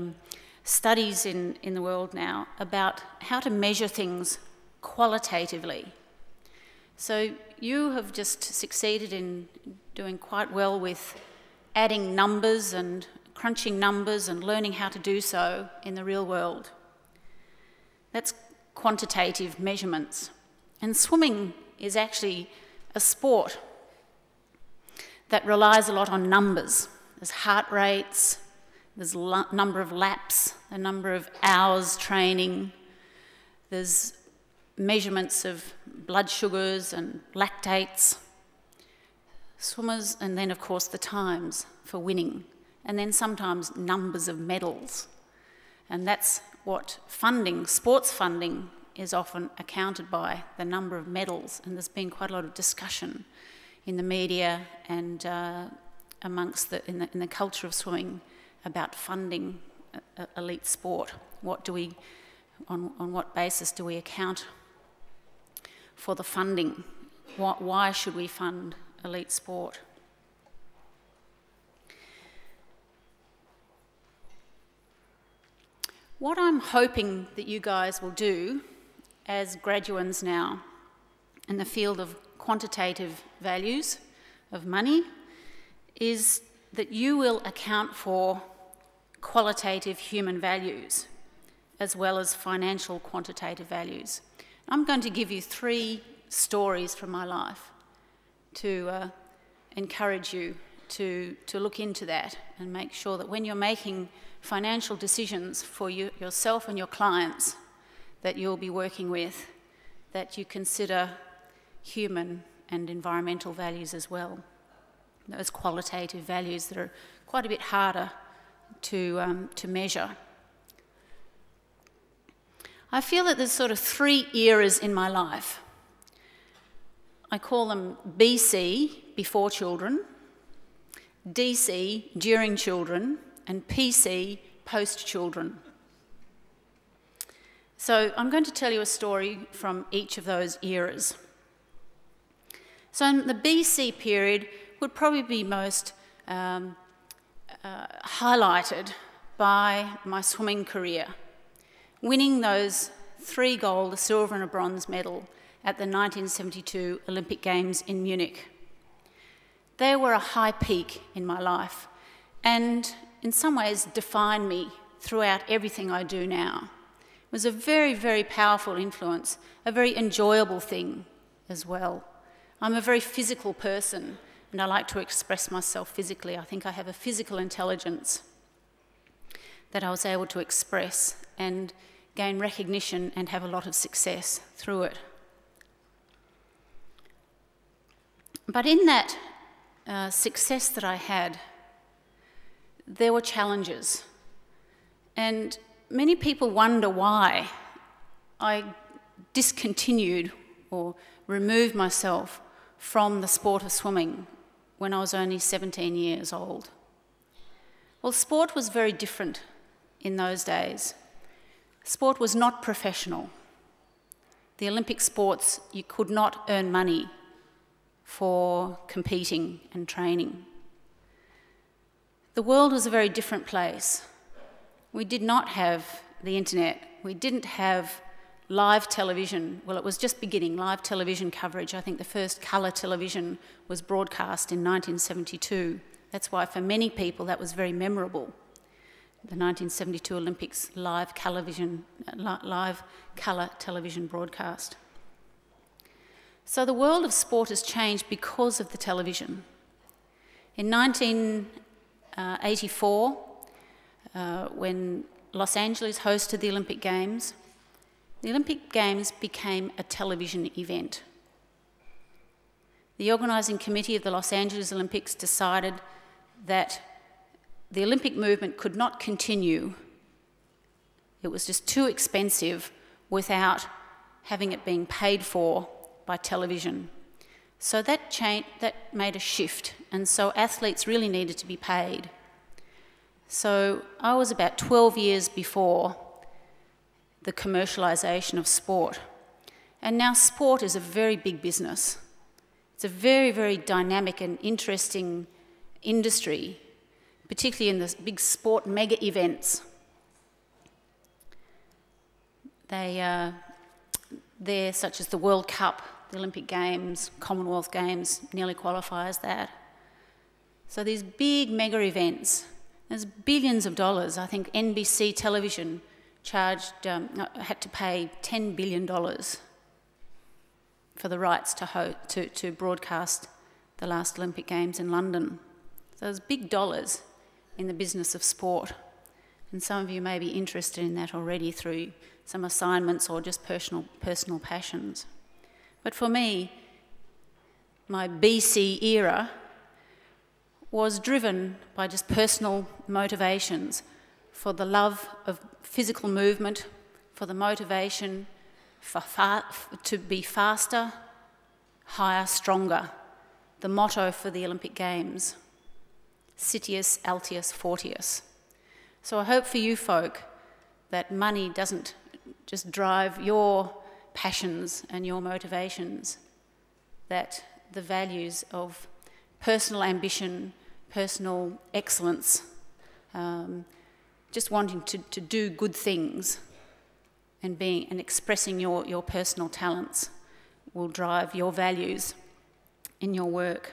studies in the world now about how to measure things qualitatively. So you have just succeeded in doing quite well with adding numbers and crunching numbers and learning how to do so in the real world. That's quantitative measurements. And swimming is actually a sport that relies a lot on numbers. There's heart rates, there's number of laps, a number of hours training, there's measurements of blood sugars and lactates, swimmers, and then of course the times for winning, and then sometimes numbers of medals. And that's what funding, sports funding, is often accounted by the number of medals, and there's been quite a lot of discussion in the media and in the culture of swimming about funding elite sport. On what basis do we account for the funding? Why should we fund elite sport? What I'm hoping that you guys will do as graduates now in the field of quantitative values of money is that you will account for qualitative human values as well as financial quantitative values. I'm going to give you 3 stories from my life to encourage you to look into that and make sure that when you're making financial decisions for yourself and your clients that you'll be working with, that you consider human and environmental values as well. Those qualitative values that are quite a bit harder to measure. I feel that there's sort of 3 eras in my life. I call them BC, before children, DC, during children, and PC, post-children. So I'm going to tell you a story from each of those eras. So in the BC period would probably be most highlighted by my swimming career, winning those 3 gold, a silver and a bronze medal at the 1972 Olympic Games in Munich. They were a high peak in my life and in some ways define me throughout everything I do now. It was a very, very powerful influence, a very enjoyable thing as well. I'm a very physical person and I like to express myself physically. I think I have a physical intelligence that I was able to express and gain recognition and have a lot of success through it. But in that success that I had, there were challenges. And many people wonder why I discontinued or removed myself from the sport of swimming when I was only 17 years old. Well, sport was very different in those days. Sport was not professional. The Olympic sports, you could not earn money for competing and training. The world was a very different place. We did not have the internet. We didn't have live television. Well, it was just beginning, live television coverage. I think the first colour television was broadcast in 1972. That's why for many people that was very memorable. The 1972 Olympics live colour television broadcast. So the world of sport has changed because of the television. In 1984, when Los Angeles hosted the Olympic Games became a television event. The organising committee of the Los Angeles Olympics decided that the Olympic movement could not continue. It was just too expensive without having it being paid for by television. So that made a shift, and so athletes really needed to be paid. So I was about 12 years before the commercialisation of sport. And now sport is a very big business. It's a very, very dynamic and interesting industry, particularly in the big sport mega events. They're such as the World Cup, the Olympic Games, Commonwealth Games, nearly qualify as that. So these big mega events, there's billions of dollars. I think NBC television had to pay $10 billion for the rights to broadcast the last Olympic Games in London. So there's big dollars in the business of sport. And some of you may be interested in that already through some assignments or just personal passions. But for me, my BC era was driven by just personal motivations for the love of physical movement, for the motivation to be faster, higher, stronger, the motto for the Olympic Games. Citius, Altius, Fortius. So I hope for you folk that money doesn't just drive your passions and your motivations, that the values of personal ambition, personal excellence, just wanting to do good things and expressing your personal talents will drive your values in your work.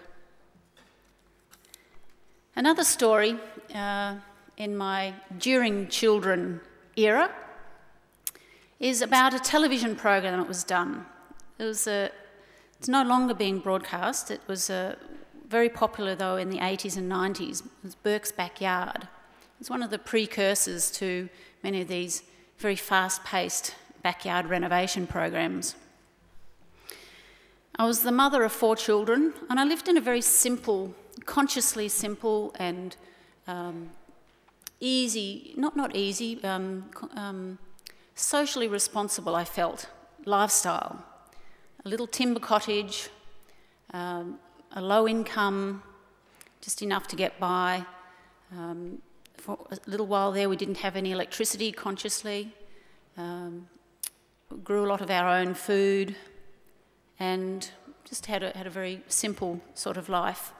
Another story in my during children era is about a television program that was done. It's no longer being broadcast. It was very popular though in the 80s and 90s. It was Burke's Backyard. It's one of the precursors to many of these very fast-paced backyard renovation programs. I was the mother of 4 children, and I lived in a very simple, consciously simple and easy, not easy, socially responsible, I felt, lifestyle. A little timber cottage, a low income, just enough to get by. For a little while there we didn't have any electricity consciously. Grew a lot of our own food and just had a very simple sort of life,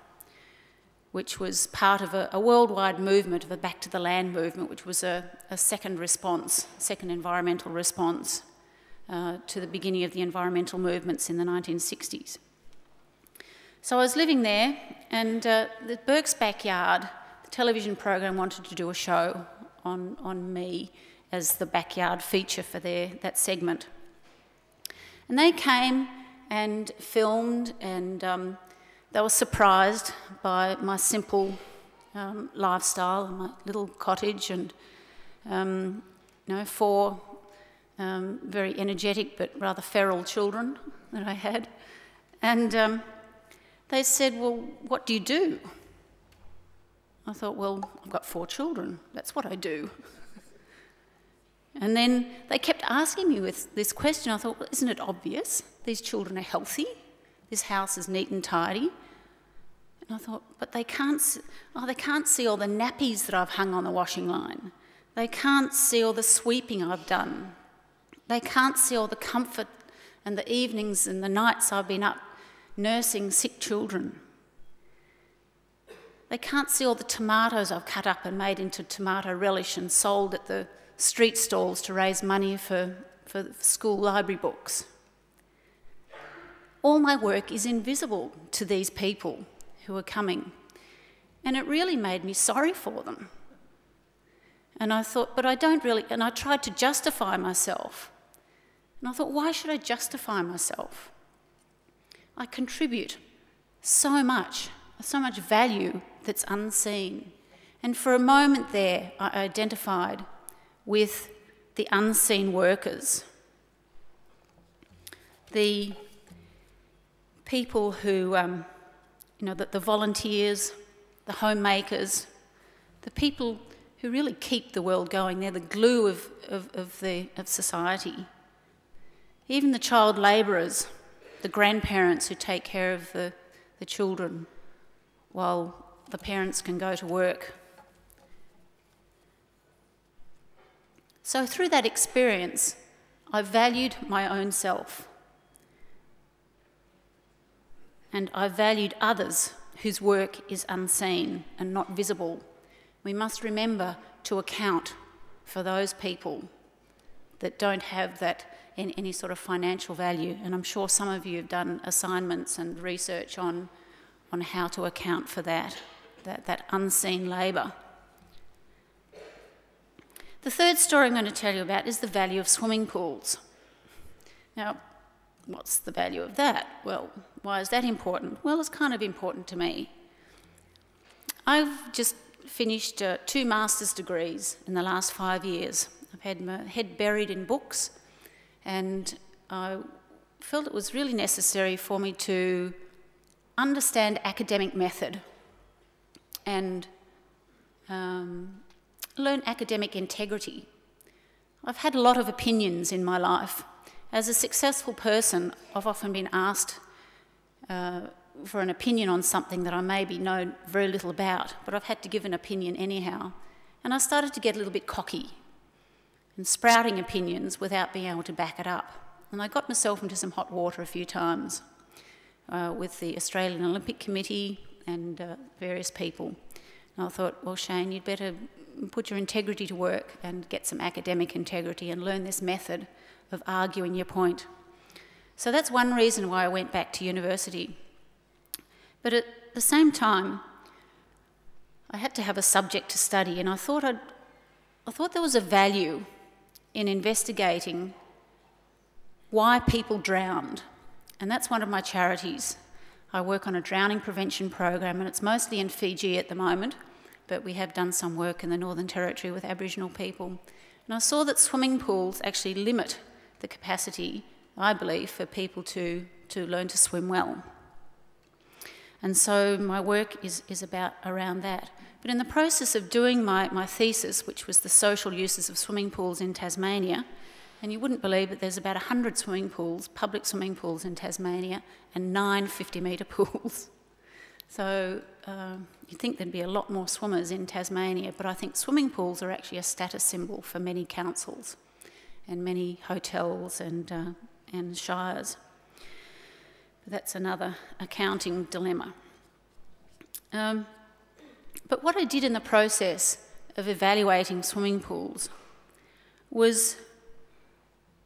which was part of a worldwide movement of a Back to the Land movement, which was a second environmental response to the beginning of the environmental movements in the 1960s. So I was living there, and the Burke's Backyard, the television program, wanted to do a show on me as the backyard feature for that segment. And they came and filmed, and they were surprised by my simple lifestyle, and my little cottage, and 4 very energetic but rather feral children that I had. And they said, "Well, what do you do?" I thought, well, I've got 4 children. That's what I do. And then they kept asking me with this question. I thought, well, isn't it obvious? These children are healthy. This house is neat and tidy. And I thought, but they can't see all the nappies that I've hung on the washing line. They can't see all the sweeping I've done. They can't see all the comfort and the evenings and the nights I've been up nursing sick children. They can't see all the tomatoes I've cut up and made into tomato relish and sold at the street stalls to raise money for school library books. All my work is invisible to these people who are coming, and it really made me sorry for them. And I thought, but I don't really, and I tried to justify myself. And I thought, why should I justify myself? I contribute so much value that's unseen. And for a moment there, I identified with the unseen workers, the people who, the volunteers, the homemakers, the people who really keep the world going. They're the glue of society. Even the child labourers, the grandparents who take care of the children while the parents can go to work. So through that experience, I valued my own self. And I valued others whose work is unseen and not visible. We must remember to account for those people that don't have that in any sort of financial value. And I'm sure some of you have done assignments and research on how to account for that unseen labour. The third story I'm going to tell you about is the value of swimming pools. Now, what's the value of that? Well, why is that important? Well, it's kind of important to me. I've just finished 2 master's degrees in the last 5 years. I've had my head buried in books, and I felt it was really necessary for me to understand academic method and learn academic integrity. I've had a lot of opinions in my life, As a successful person, I've often been asked for an opinion on something that I maybe know very little about, but I've had to give an opinion anyhow. And I started to get a little bit cocky and sprouting opinions without being able to back it up. And I got myself into some hot water a few times with the Australian Olympic Committee and various people. And I thought, well, Shane, you'd better put your integrity to work and get some academic integrity and learn this method of arguing your point. So that's one reason why I went back to university. But at the same time, I had to have a subject to study, and I thought there was a value in investigating why people drowned. And that's one of my charities. I work on a drowning prevention program, and it's mostly in Fiji at the moment, but we have done some work in the Northern Territory with Aboriginal people. And I saw that swimming pools actually limit the capacity, I believe, for people to learn to swim well. And so my work is around that. But in the process of doing my thesis, which was the social uses of swimming pools in Tasmania, and you wouldn't believe it, there's about 100 swimming pools, public swimming pools in Tasmania, and 9 50-metre pools. So you'd think there'd be a lot more swimmers in Tasmania, but I think swimming pools are actually a status symbol for many councils and many hotels and shires. But that's another accounting dilemma. But what I did in the process of evaluating swimming pools was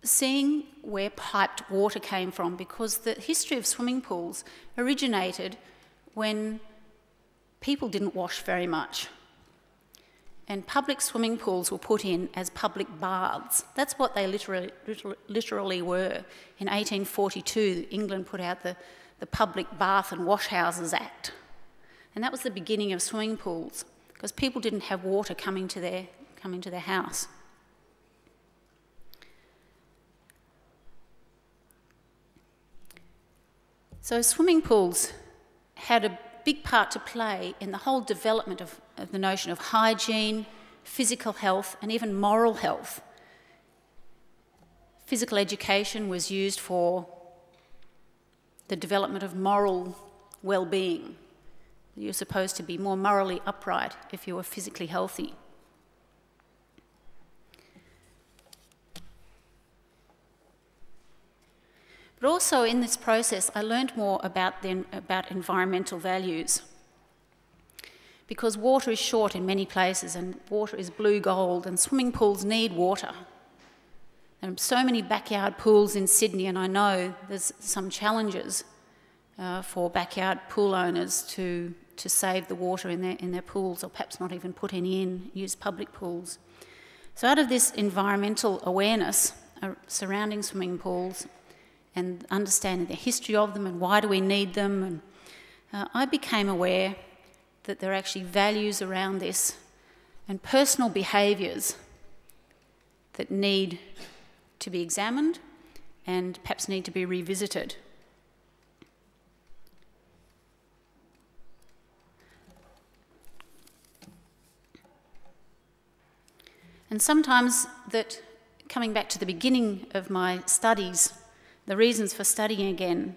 seeing where piped water came from, because the history of swimming pools originated when people didn't wash very much. And public swimming pools were put in as public baths. That's what they literally were. In 1842, England put out the Public Bath and Wash Houses Act. And that was the beginning of swimming pools, because people didn't have water coming to their house. So swimming pools had a big part to play in the whole development of the notion of hygiene, physical health, and even moral health. Physical education was used for the development of moral well-being. You're supposed to be more morally upright if you were physically healthy. But also in this process, I learned more about environmental values. Because water is short in many places, and water is blue gold, and swimming pools need water. There are so many backyard pools in Sydney, and I know there's some challenges for backyard pool owners to save the water in their pools, or perhaps not even put any in, use public pools. So out of this environmental awareness surrounding swimming pools, and understanding the history of them and why do we need them, and I became aware that there are actually values around this and personal behaviours that need to be examined and perhaps need to be revisited. And sometimes that, coming back to the beginning of my studies, the reasons for studying again,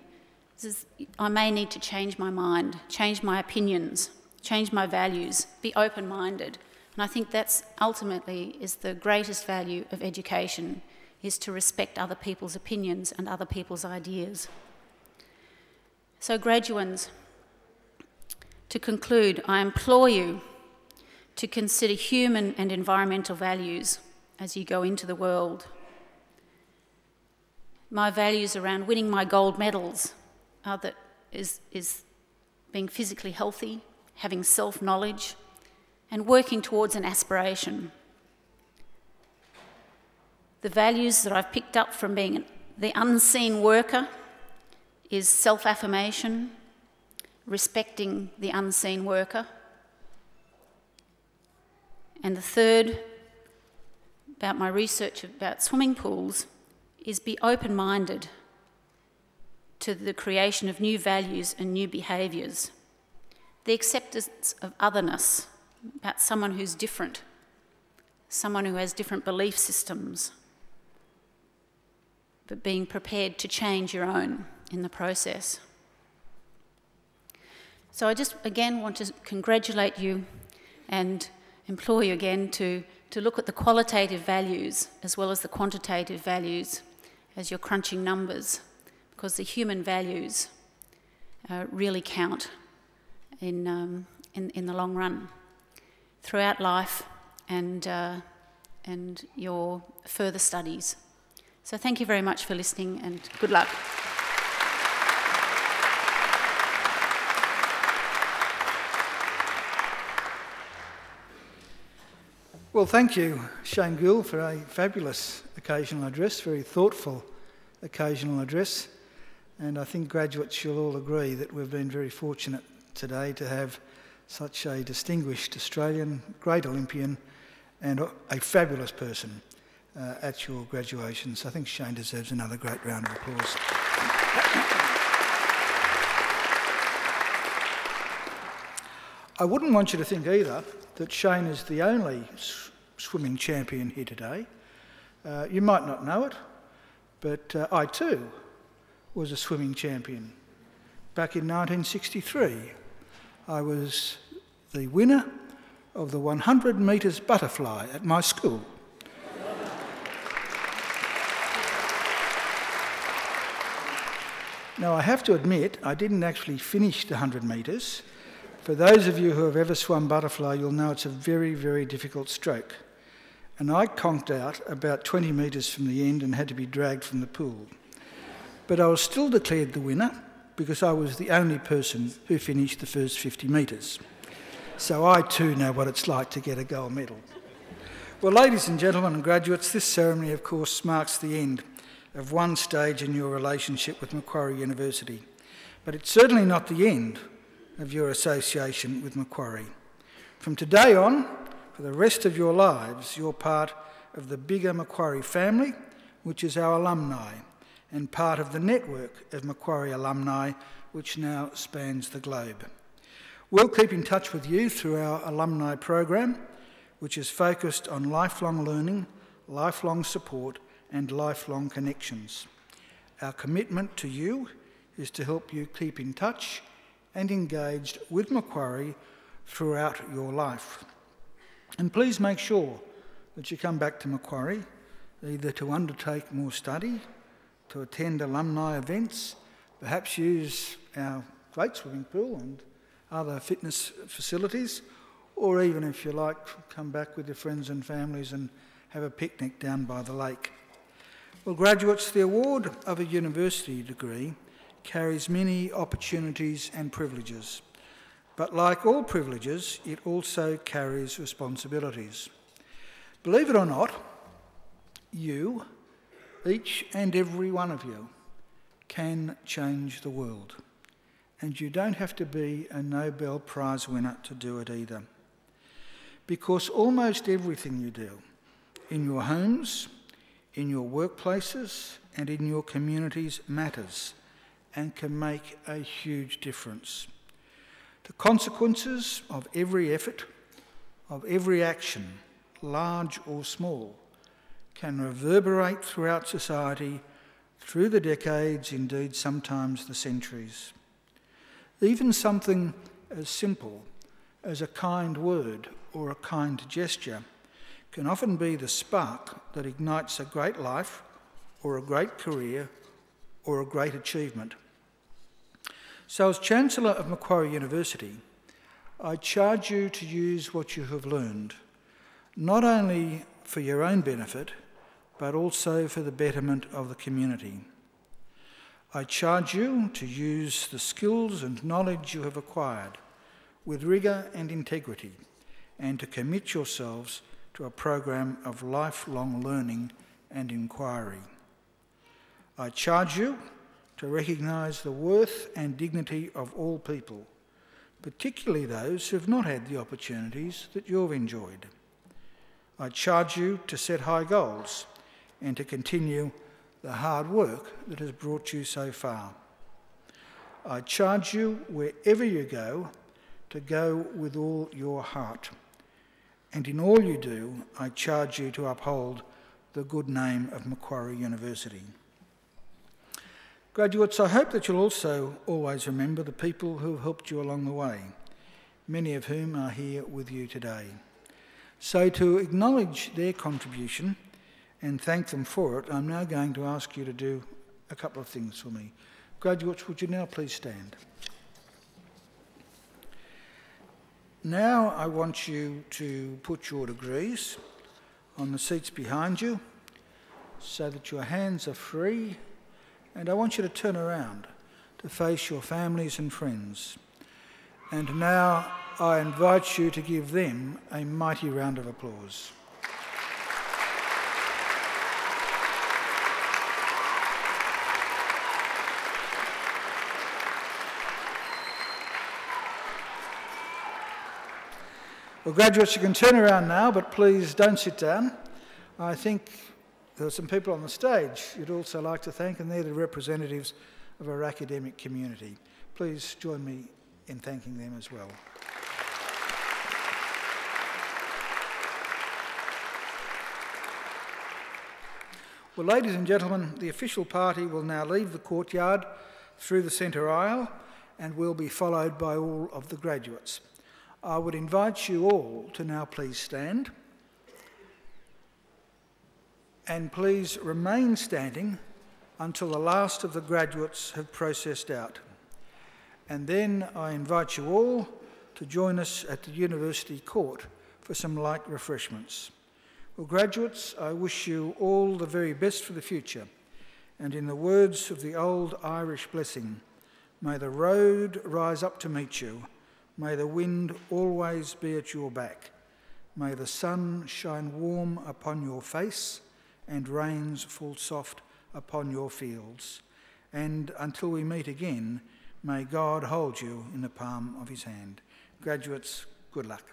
is I may need to change my mind, change my opinions, change my values, be open-minded. And I think that's ultimately is the greatest value of education, is to respect other people's opinions and other people's ideas. So graduands, to conclude, I implore you to consider human and environmental values as you go into the world. My values around winning my gold medals are that is being physically healthy, having self-knowledge, and working towards an aspiration. The values that I've picked up from being the unseen worker is self-affirmation, respecting the unseen worker. And the third, about my research about swimming pools, is be open-minded to the creation of new values and new behaviours. The acceptance of otherness, about someone who's different, someone who has different belief systems. but being prepared to change your own in the process. So I just again want to congratulate you and implore you again to look at the qualitative values as well as the quantitative values as you're crunching numbers, because the human values really count in the long run, throughout life and your further studies. So thank you very much for listening and good luck. Well, thank you, Shane Gould, for a fabulous occasional address, very thoughtful occasional address. And I think graduates, you'll all agree that we've been very fortunate today to have such a distinguished Australian, great Olympian, and a fabulous person at your graduation. So I think Shane deserves another great round of applause. I wouldn't want you to think either that Shane is the only swimming champion here today. You might not know it, but I too was a swimming champion. Back in 1963, I was the winner of the 100 metres butterfly at my school. Now, I have to admit, I didn't actually finish the 100 metres. For those of you who have ever swum butterfly, you'll know it's a very, very difficult stroke. And I conked out about 20 metres from the end and had to be dragged from the pool. But I was still declared the winner because I was the only person who finished the first 50 metres. So I too know what it's like to get a gold medal. Well, ladies and gentlemen and graduates, this ceremony, of course, marks the end of one stage in your relationship with Macquarie University. But it's certainly not the end of your association with Macquarie. From today on, for the rest of your lives, you're part of the bigger Macquarie family, which is our alumni, and part of the network of Macquarie alumni, which now spans the globe. We'll keep in touch with you through our alumni program, which is focused on lifelong learning, lifelong support, and lifelong connections. Our commitment to you is to help you keep in touch and engaged with Macquarie throughout your life. And please make sure that you come back to Macquarie, either to undertake more study, to attend alumni events, perhaps use our great swimming pool and other fitness facilities, or even, if you like, come back with your friends and families and have a picnic down by the lake. Well, graduates, the award of a university degree carries many opportunities and privileges. But like all privileges, it also carries responsibilities. Believe it or not, you, each and every one of you, can change the world. And you don't have to be a Nobel Prize winner to do it either. Because almost everything you do, in your homes, in your workplaces, and in your communities matters and can make a huge difference. The consequences of every effort, of every action, large or small, can reverberate throughout society, through the decades, indeed sometimes the centuries. Even something as simple as a kind word or a kind gesture can often be the spark that ignites a great life or a great career or a great achievement. So as Chancellor of Macquarie University, I charge you to use what you have learned, not only for your own benefit, but also for the betterment of the community. I charge you to use the skills and knowledge you have acquired with rigour and integrity, and to commit yourselves to a program of lifelong learning and inquiry. I charge you to recognise the worth and dignity of all people, particularly those who have not had the opportunities that you've enjoyed. I charge you to set high goals and to continue the hard work that has brought you so far. I charge you, wherever you go, to go with all your heart. And in all you do, I charge you to uphold the good name of Macquarie University. Graduates, I hope that you'll also always remember the people who have helped you along the way, many of whom are here with you today. So to acknowledge their contribution and thank them for it, I'm now going to ask you to do a couple of things for me. Graduates, would you now please stand? Now I want you to put your degrees on the seats behind you so that your hands are free, and I want you to turn around to face your families and friends. And now I invite you to give them a mighty round of applause. Well, graduates, you can turn around now, but please don't sit down. I think there are some people on the stage you'd also like to thank, and they're the representatives of our academic community. Please join me in thanking them as well. Well, ladies and gentlemen, the official party will now leave the courtyard through the centre aisle and will be followed by all of the graduates. I would invite you all to now please stand, and please remain standing until the last of the graduates have processed out. And then I invite you all to join us at the University Court for some light refreshments. Well, graduates, I wish you all the very best for the future, and in the words of the old Irish blessing, may the road rise up to meet you, may the wind always be at your back, may the sun shine warm upon your face, and rains fall soft upon your fields. And until we meet again, may God hold you in the palm of his hand. Graduates, good luck.